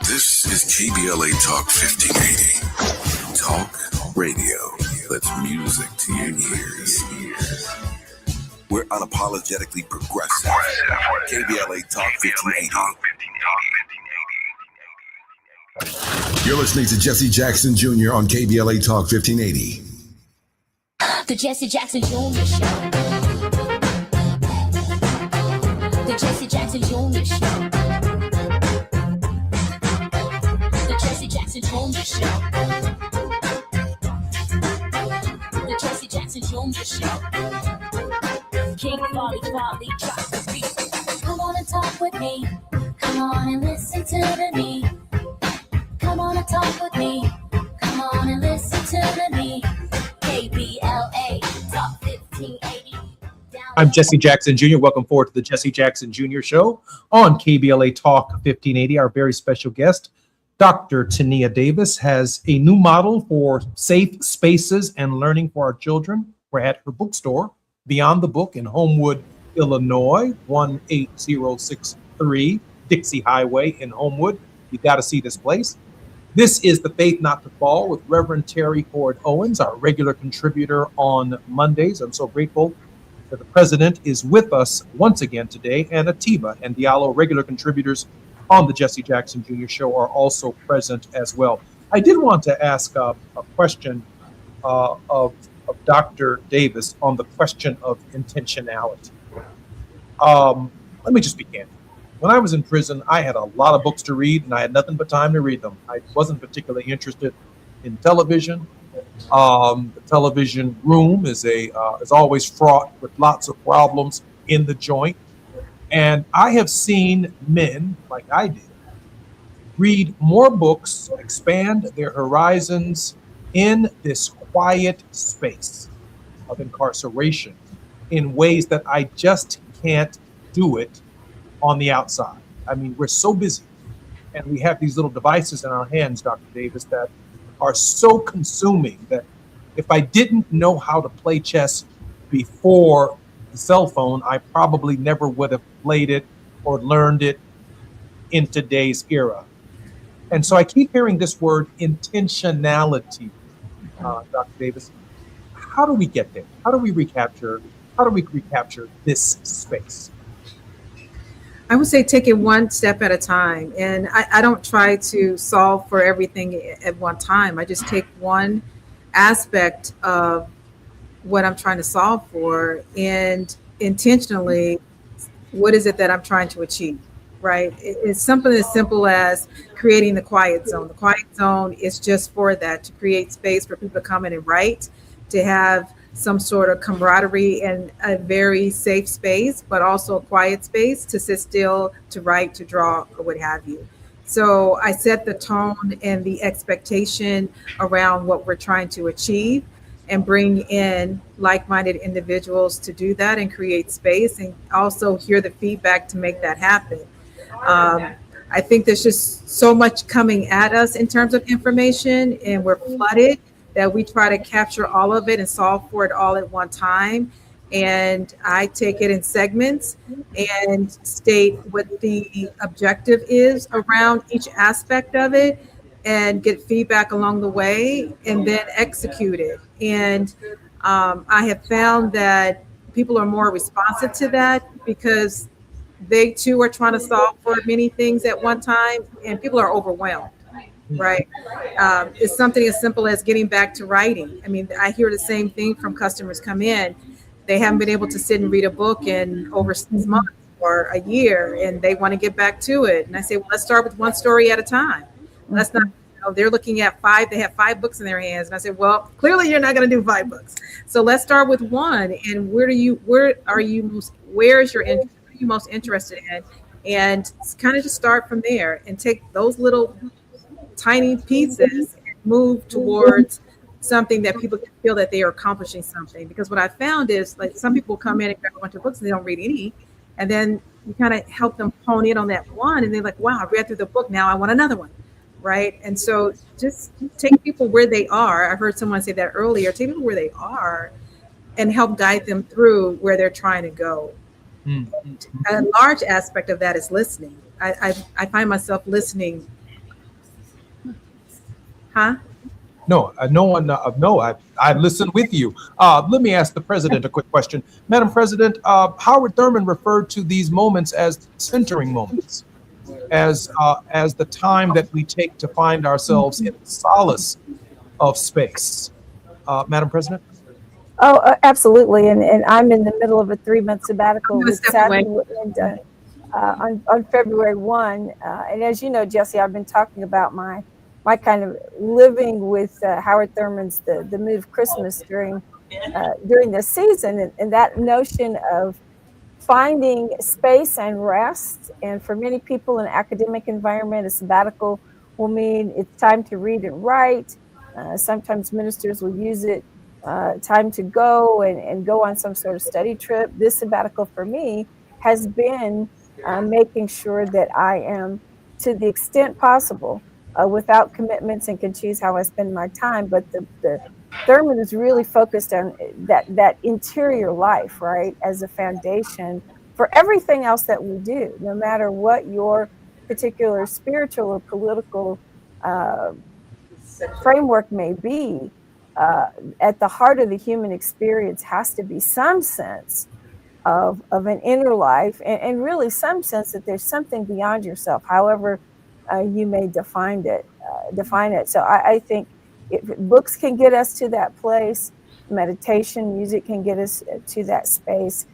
This is KBLA Talk 1580. Talk radio that's music to your ears. We're unapologetically progressive. KBLA Talk 1580. You're listening to Jesse Jackson Jr. on KBLA Talk 1580. The Jesse Jackson Jr. Show. The Jesse Jackson Jr. Show. The Jesse Jackson Jr. Show. The Jesse Jackson Jr. Show. King Volley, drop the beat. Come on and talk with me. Come on and listen to me. Come on and talk with me. Come on and listen to me. KBLA Talk 1580. I'm Jesse Jackson Jr. Welcome forward to the Jesse Jackson Jr. Show on KBLA Talk 1580. Our very special guest, Dr. Tania Davis, has a new model for safe spaces and learning for our children. We're at her bookstore, Beyond the Book in Homewood, Illinois, 18063 Dixie Highway in Homewood. You got to see this place. This is The Faith Not to Fall with Reverend Terry Ford Owens, our regular contributor on Mondays. I'm so grateful that the president is with us once again today, and Atiba and Diallo, regular contributors on the Jesse Jackson Jr. Show, are also present as well. I did want to ask a question of Dr. Davis on the question of intentionality. Let me just be candid. When I was in prison, I had a lot of books to read, and I had nothing but time to read them. I wasn't particularly interested in television. The television room is always fraught with lots of problems in the joint. And I have seen men, like I did, read more books, expand their horizons in this quiet space of incarceration in ways that I just can't do it on the outside. I mean, we're so busy, and we have these little devices in our hands, Dr. Davis, that are so consuming that if I didn't know how to play chess before the cell phone, I probably never would have played it or learned it in today's era. And so I keep hearing this word intentionality, Dr. Davis. How do we get there? How do we recapture this space? I would say take it one step at a time. And I don't try to solve for everything at one time. I just take one aspect of what I'm trying to solve for and intentionally, what is it that I'm trying to achieve, right? It's something as simple as creating the quiet zone. The quiet zone is just for that, to create space for people to come in and write, to have some sort of camaraderie and a very safe space, but also a quiet space to sit still, to write, to draw, or what have you. So I set the tone and the expectation around what we're trying to achieve and bring in like-minded individuals to do that and create space, and also hear the feedback to make that happen. I think there's just so much coming at us in terms of information, and we're flooded, that we try to capture all of it and solve for it all at one time. And I take it in segments and state what the objective is around each aspect of it, and get feedback along the way, and then execute it. And I have found that people are more responsive to that because they too are trying to solve for many things at one time, and people are overwhelmed, right? It's something as simple as getting back to writing. I mean, I hear the same thing from customers come in. They haven't been able to sit and read a book in over 6 months or a year, and they want to get back to it. And I say, well, let's start with one story at a time. Let's not, they're looking at 5, they have 5 books in their hands. And I said, well, clearly you're not going to do 5 books. So let's start with one. And where is your interest? What are you most interested in? And kind of just start from there and take those little tiny pieces and move towards something that people can feel that they are accomplishing something. Because what I found is, like, some people come in and grab a bunch of books and they don't read any. And then you kind of help them hone in on that one. And they're like, wow, I read through the book. Now I want another one. Right. And so just take people where they are. I heard someone say that earlier. Take people where they are and help guide them through where they're trying to go. A large aspect of that is listening. I find myself listening. Huh? No, I listen with you. Let me ask the president a quick question. Madam President, Howard Thurman referred to these moments as centering moments, as the time that we take to find ourselves in the solace of space. Madam President? Oh, absolutely. And I'm in the middle of a 3-month sabbatical with Saturday on February 1. And as you know, Jesse, I've been talking about my kind of living with Howard Thurman's The Mood of Christmas during this season, and that notion of finding space and rest. And for many people in an academic environment, a sabbatical will mean it's time to read and write. Sometimes ministers will use it time to go and go on some sort of study trip. This sabbatical for me has been making sure that I am, to the extent possible, without commitments, and can choose how I spend my time. But the Thurman is really focused on that interior life, right, as a foundation for everything else that we do, no matter what your particular spiritual or political framework may be. At the heart of the human experience has to be some sense of an inner life, and really some sense that there's something beyond yourself, however you may define it. So I think if books can get us to that place, meditation, music can get us to that space.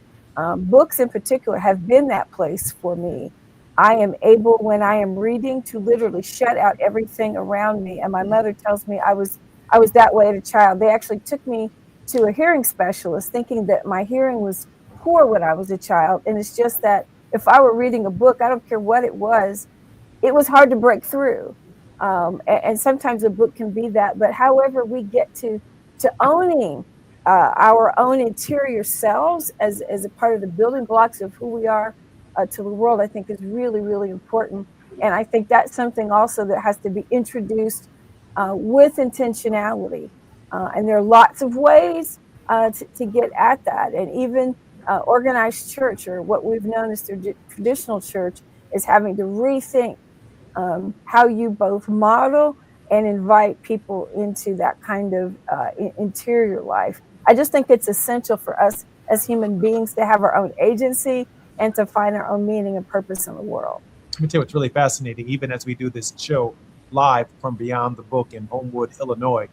Books in particular have been that place for me. I am able, when I am reading, to literally shut out everything around me. And my mother tells me I was that way as a child. They actually took me to a hearing specialist thinking that my hearing was poor when I was a child. And it's just that if I were reading a book, I don't care what it was hard to break through. And sometimes a book can be that. But however we get to owning our own interior selves as a part of the building blocks of who we are to the world, I think is really, really important. And I think that's something also that has to be introduced with intentionality. And there are lots of ways to get at that. And even organized church, or what we've known as traditional church, is having to rethink how you both model and invite people into that kind of interior life. I just think it's essential for us as human beings to have our own agency and to find our own meaning and purpose in the world. Let me tell you what's really fascinating. Even as we do this show live from Beyond the Book in Homewood, Illinois,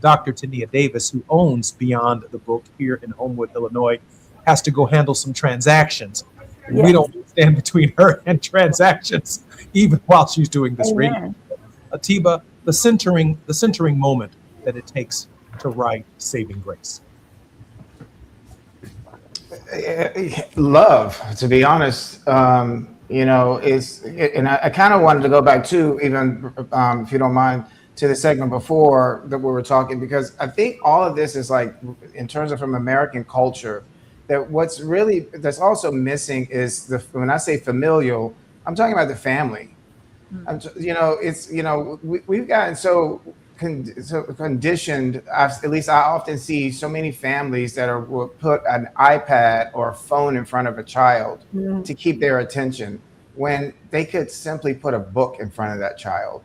Dr. Tania Davis, who owns Beyond the Book here in Homewood, Illinois, has to go handle some transactions. Yes. We don't stand between her and transactions, even while she's doing this radio. Atiba, the centering moment that it takes to write Saving Grace. Love, to be honest. And I kind of wanted to go back to, even if you don't mind, to the segment before that we were talking, because I think all of this is like, in terms of from American culture, that that's also missing is when I say familial, I'm talking about the family. We've gotten so conditioned. At least I often see so many families that will put an iPad or a phone in front of a child to keep their attention, when they could simply put a book in front of that child,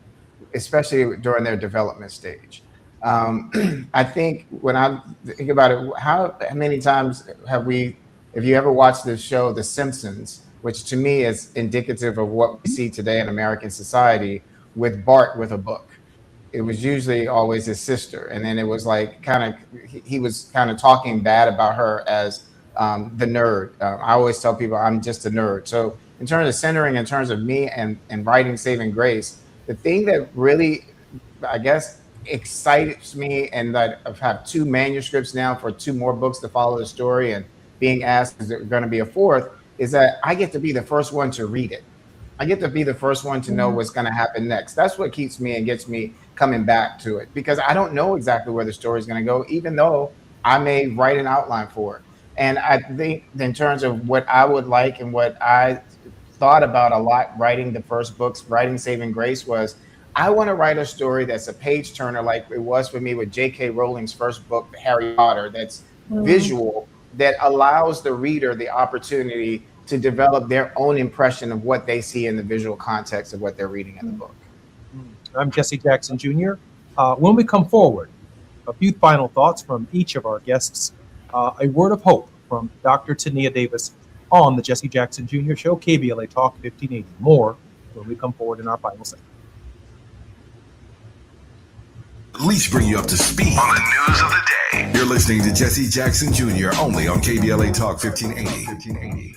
especially during their development stage. I think when I think about it, how many times have we if you ever watch the show The Simpsons, which to me is indicative of what we see today in American society, with Bart with a book. It was usually always his sister. And then it was like he was kind of talking bad about her as the nerd. I always tell people I'm just a nerd. So in terms of centering, in terms of me and writing Saving Grace, the thing that really, I guess, excites me, and that I have 2 manuscripts now for 2 more books to follow the story, and being asked is there going to be a 4th, is that I get to be the first one to read it. I get to be the first one to know what's going to happen next. That's what keeps me and gets me coming back to it, because I don't know exactly where the story is going to go, even though I may write an outline for it. And I think in terms of what I would like and what I thought about a lot writing the first books, writing Saving Grace, was I want to write a story that's a page turner like it was for me with J.K. Rowling's first book, Harry Potter, that's visual, that allows the reader the opportunity to develop their own impression of what they see in the visual context of what they're reading in the book. I'm Jesse Jackson Jr. When we come forward, a few final thoughts from each of our guests. A word of hope from Dr. Tania Davis on the Jesse Jackson Jr. Show, KBLA Talk 1580. More when we come forward in our final segment. At least bring you up to speed on the news of the day. You're listening to Jesse Jackson Jr. only on KBLA Talk 1580.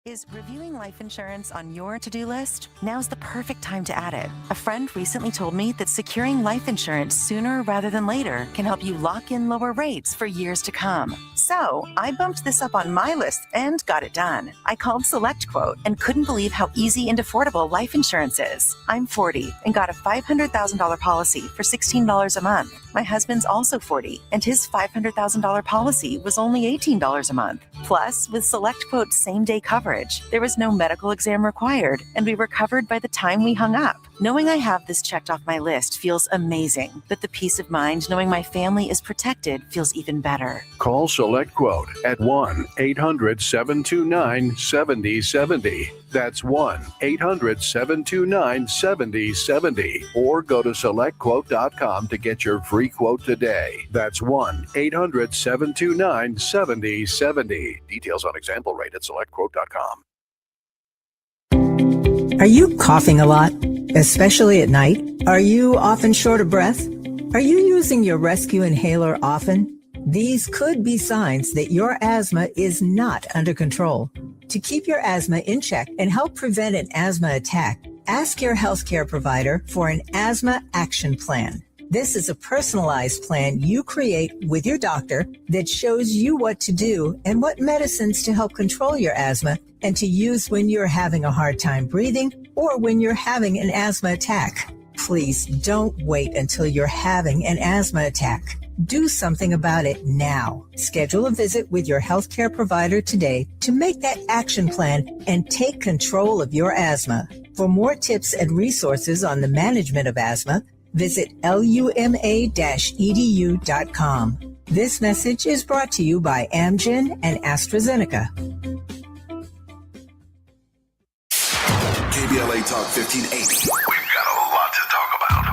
Is reviewing life insurance on your to-do list? Now's the perfect time to add it. A friend recently told me that securing life insurance sooner rather than later can help you lock in lower rates for years to come. So I bumped this up on my list and got it done. I called SelectQuote and couldn't believe how easy and affordable life insurance is. I'm 40 and got a $500,000 policy for $16 a month. My husband's also 40 and his $500,000 policy was only $18 a month. Plus, with SelectQuote's same-day coverage, there was no medical exam required, and we were covered by the time we hung up. Knowing I have this checked off my list feels amazing, but the peace of mind knowing my family is protected feels even better. Call SelectQuote at 1-800-729-7070. That's 1-800-729-7070. Or go to SelectQuote.com to get your free quote today. That's 1-800-729-7070. Details on example rate at SelectQuote.com. Are you coughing a lot, especially at night? Are you often short of breath? Are you using your rescue inhaler often? These could be signs that your asthma is not under control. To keep your asthma in check and help prevent an asthma attack, ask your healthcare provider for an asthma action plan. This is a personalized plan you create with your doctor that shows you what to do and what medicines to help control your asthma and to use when you're having a hard time breathing or when you're having an asthma attack. Please don't wait until you're having an asthma attack. Do something about it now. Schedule a visit with your healthcare provider today to make that action plan and take control of your asthma. For more tips and resources on the management of asthma, visit luma-edu.com. This message is brought to you by Amgen and AstraZeneca. KBLA Talk 1580. We've got a lot to talk about.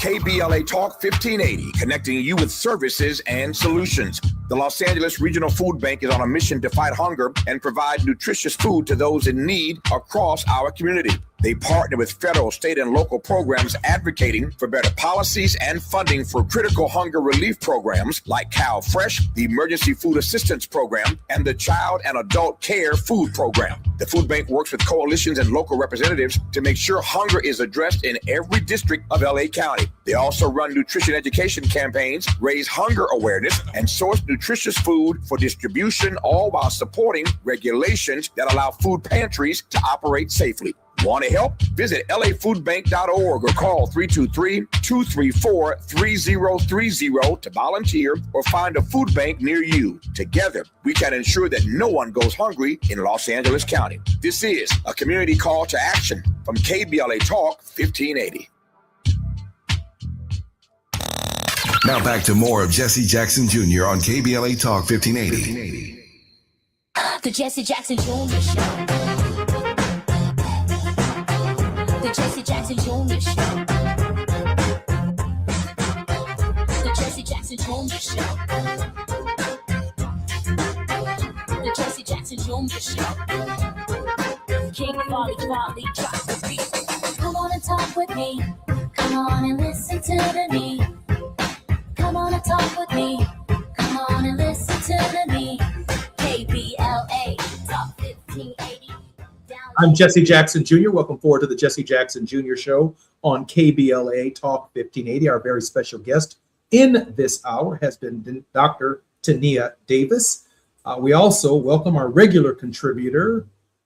KBLA Talk 1580, connecting you with services and solutions. The Los Angeles Regional Food Bank is on a mission to fight hunger and provide nutritious food to those in need across our community. They partner with federal, state, and local programs advocating for better policies and funding for critical hunger relief programs like Cal Fresh, the Emergency Food Assistance Program, and the Child and Adult Care Food Program. The food bank works with coalitions and local representatives to make sure hunger is addressed in every district of LA County. They also run nutrition education campaigns, raise hunger awareness, and source nutritious food for distribution, all while supporting regulations that allow food pantries to operate safely. Want to help? Visit lafoodbank.org or call 323-234-3030 to volunteer or find a food bank near you. Together, we can ensure that no one goes hungry in Los Angeles County. This is a community call to action from KBLA Talk 1580. Now back to more of Jesse Jackson Jr. on KBLA Talk 1580. The Jesse Jackson Jr. Show. The Jesse Jackson Jr. Show. your mission. King Volley, volley, drop the beat. Come on and talk with me. Come on and listen to the me. Come on and talk with me. Come on and listen to the me. KBLA, Talk 1580. I'm Jesse Jackson Jr. Welcome forward to the Jesse Jackson Jr. Show on KBLA Talk 1580. Our very special guest in this hour has been Dr. Tania Davis. We also welcome our regular contributor,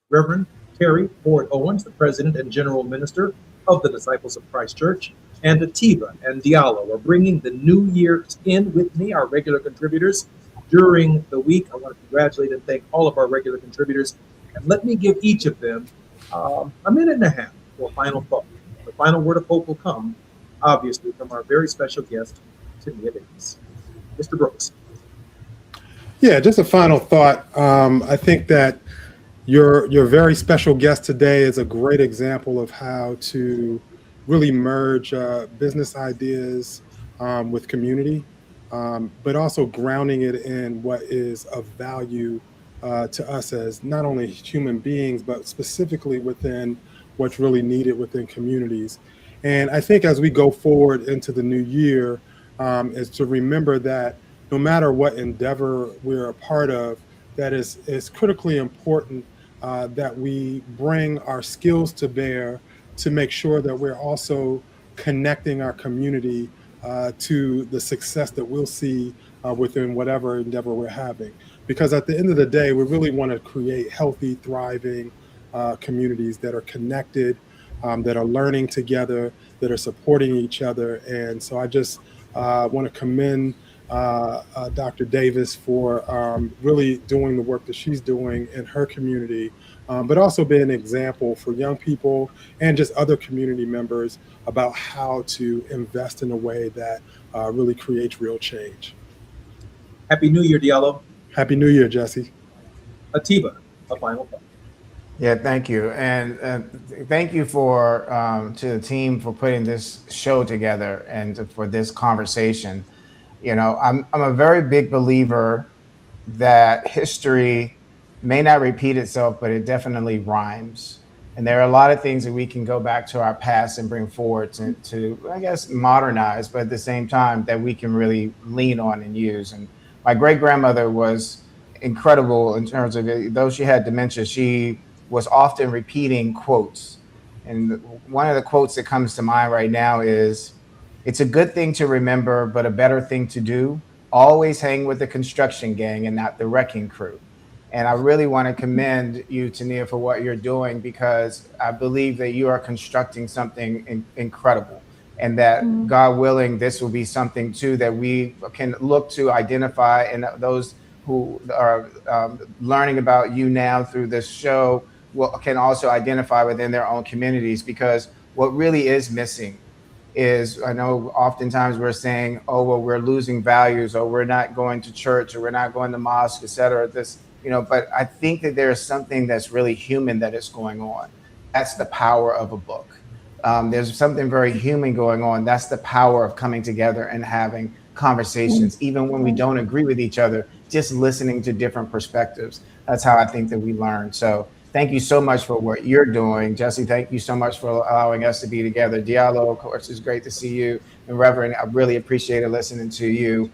Reverend Terry Ford Owens, the President and General Minister of the Disciples of Christ Church, and Atiba and Diallo are bringing the new year in with me, our regular contributors, during the week. I want to congratulate and thank all of our regular contributors. And let me give each of them a minute and a half for a final thought. The final word of hope will come, obviously, from our very special guest, Tania Davis. Mr. Brooks. Yeah, just a final thought. I think that your very special guest today is a great example of how to really merge business ideas with community, but also grounding it in what is of value to us as not only human beings, but specifically within what's really needed within communities. And I think as we go forward into the new year, is to remember that no matter what endeavor we're a part of, that is critically important that we bring our skills to bear to make sure that we're also connecting our community to the success that we'll see within whatever endeavor we're having. Because at the end of the day, we really want to create healthy, thriving communities that are connected, that are learning together, that are supporting each other. And so I just want to commend Dr. Davis for really doing the work that she's doing in her community, but also being an example for young people and just other community members about how to invest in a way that really creates real change. Happy New Year, Diallo. Happy New Year, Jesse. Atiba, a final thought. Yeah, thank you. And thank you for to the team for putting this show together and for this conversation. You know, I'm a very big believer that history may not repeat itself, but it definitely rhymes. And there are a lot of things that we can go back to our past and bring forward to I guess, modernize, but at the same time that we can really lean on and use. And my great-grandmother was incredible in terms of, though she had dementia, she was often repeating quotes. And one of the quotes that comes to mind right now is, "It's a good thing to remember, but a better thing to do. Always hang with the construction gang and not the wrecking crew." And I really want to commend you, Tania, for what you're doing, because I believe that you are constructing something incredible. And that, God willing, this will be something too that we can look to identify, and those who are learning about you now through this show can also identify within their own communities. Because what really is missing is, I know oftentimes we're saying, oh, well, we're losing values, or we're not going to church, or we're not going to mosque, et cetera. This, you know, but I think that there's something that's really human that is going on. That's the power of a book. There's something very human going on. That's the power of coming together and having conversations, even when we don't agree with each other, just listening to different perspectives. That's how I think that we learn. So thank you so much for what you're doing. Jesse, thank you so much for allowing us to be together. Diallo, of course, it's great to see you. And Reverend, I really appreciated listening to you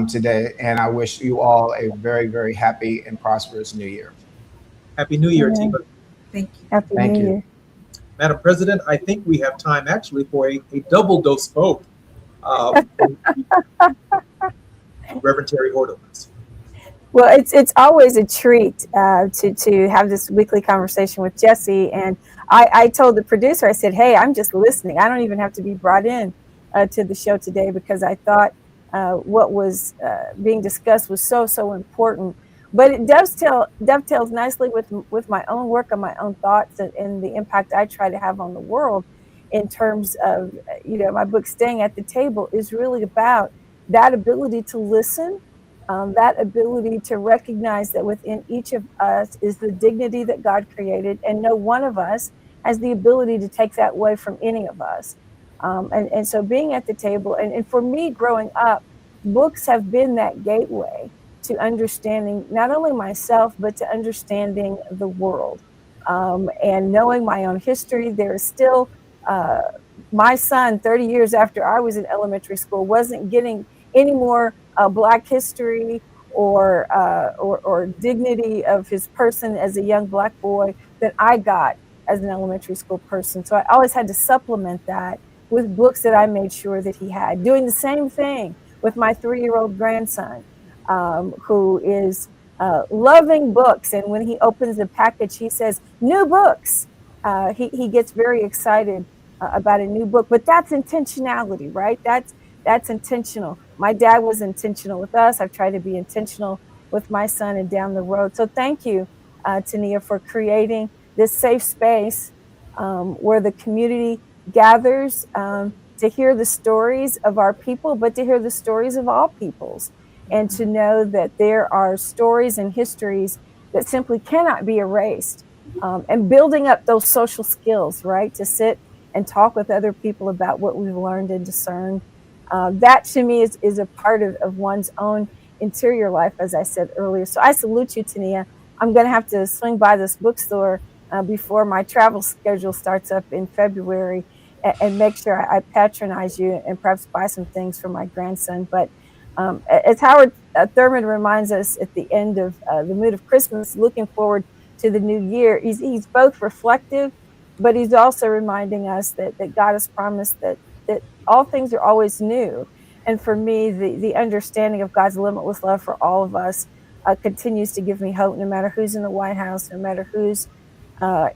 today. And I wish you all a very, very happy and prosperous new year. Happy New Year, Atiba. Thank you. Happy New Year. Madam President, I think we have time actually for a double dose vote. Reverend Terry Ford Owens. Well, it's always a treat to have this weekly conversation with Jesse. And I told the producer, I said, hey, I'm just listening. I don't even have to be brought in to the show today, because I thought what was being discussed was so important. But it dovetails nicely with my own work and my own thoughts and the impact I try to have on the world in terms of, my book, Staying at the Table, is really about that ability to listen, that ability to recognize that within each of us is the dignity that God created, and no one of us has the ability to take that away from any of us. And so being at the table, and for me growing up, books have been that gateway to understanding not only myself, but to understanding the world. And knowing my own history, there is still, my son, 30 years after I was in elementary school, wasn't getting any more Black history or dignity of his person as a young Black boy that I got as an elementary school person. So I always had to supplement that with books that I made sure that he had. Doing the same thing with my 3-year-old grandson, who is loving books. And when he opens a package, he says, "New books." He gets very excited about a new book, but that's intentionality, right? That's intentional. My dad was intentional with us. I've tried to be intentional with my son and down the road. So thank you, Tania, for creating this safe space where the community gathers to hear the stories of our people, but to hear the stories of all peoples, and to know that there are stories and histories that simply cannot be erased, and building up those social skills, right? To sit and talk with other people about what we've learned and discerned. That to me is a part of one's own interior life, as I said earlier. So I salute you, Tania. I'm going to have to swing by this bookstore before my travel schedule starts up in February and make sure I patronize you and perhaps buy some things for my grandson. But as Howard Thurman reminds us at the end of The Mood of Christmas, looking forward to the new year, he's both reflective, but he's also reminding us that God has promised that all things are always new. And for me, the understanding of God's limitless love for all of us continues to give me hope, no matter who's in the White House, no matter who's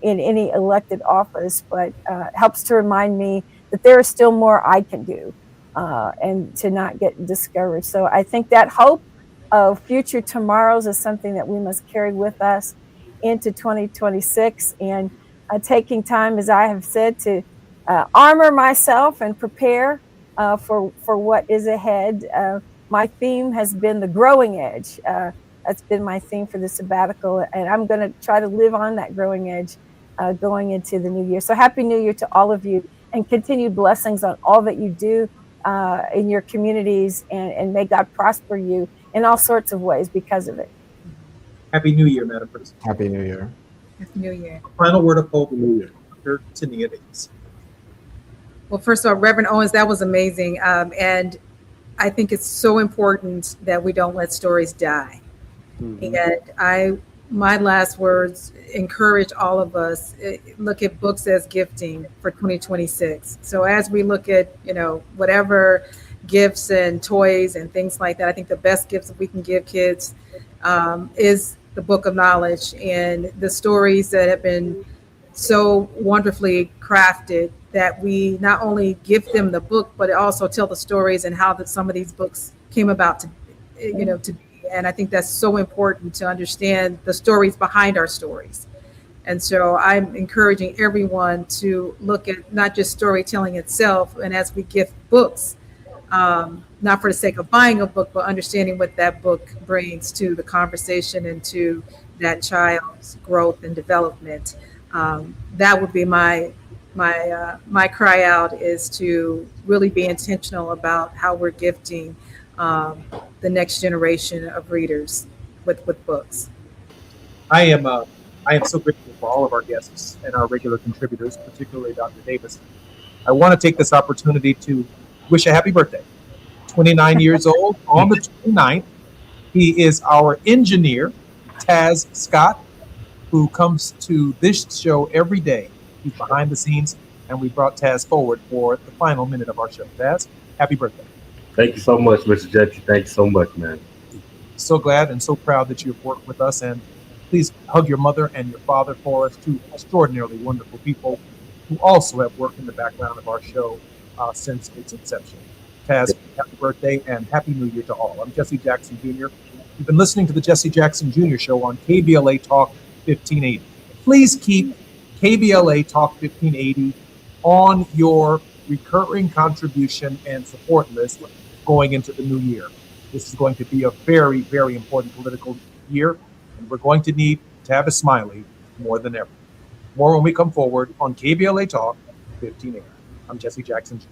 in any elected office, but helps to remind me that there is still more I can do, and to not get discouraged. So I think that hope of future tomorrows is something that we must carry with us into 2026, and taking time, as I have said, to armor myself and prepare for what is ahead. My theme has been the growing edge. That's been my theme for the sabbatical, and I'm going to try to live on that growing edge going into the new year. So happy New Year to all of you, and continued blessings on all that you do in your communities, and may God prosper you in all sorts of ways because of it. Happy New Year, Madam President. Happy New Year. Happy New Year. Final word of hope, Dr. Tania Davis. Well, first of all, Reverend Owens, that was amazing. And I think it's so important that we don't let stories die. And my last words encourage all of us, look at books as gifting for 2026. So as we look at, whatever gifts and toys and things like that, I think the best gifts that we can give kids is the book of knowledge and the stories that have been so wonderfully crafted, that we not only give them the book, but also tell the stories and how some of these books came about to be. And I think that's so important, to understand the stories behind our stories. And so I'm encouraging everyone to look at not just storytelling itself, and as we gift books, not for the sake of buying a book, but understanding what that book brings to the conversation and to that child's growth and development. That would be my cry out, is to really be intentional about how we're gifting the next generation of readers with books. I am so grateful for all of our guests and our regular contributors, particularly Dr. Davis. I want to take this opportunity to wish a happy birthday. 29 years old on the 29th. He is our engineer, Taz Scott, who comes to this show every day. He's behind the scenes, and we brought Taz forward for the final minute of our show. Taz, happy birthday. Thank you so much, Mr. Jesse. Thank you so much, man. So glad and so proud that you've worked with us, and please hug your mother and your father for us, two extraordinarily wonderful people who also have worked in the background of our show since its inception. Taz, happy birthday and happy New Year to all. I'm Jesse Jackson Jr. You've been listening to the Jesse Jackson Jr. Show on KBLA Talk 1580. Please keep KBLA Talk 1580 on your recurring contribution and support list going into the new year. This is going to be a very, very important political year, and we're going to need Tavis Smiley more than ever. More when we come forward on KBLA Talk 1580. I'm Jesse Jackson Jr.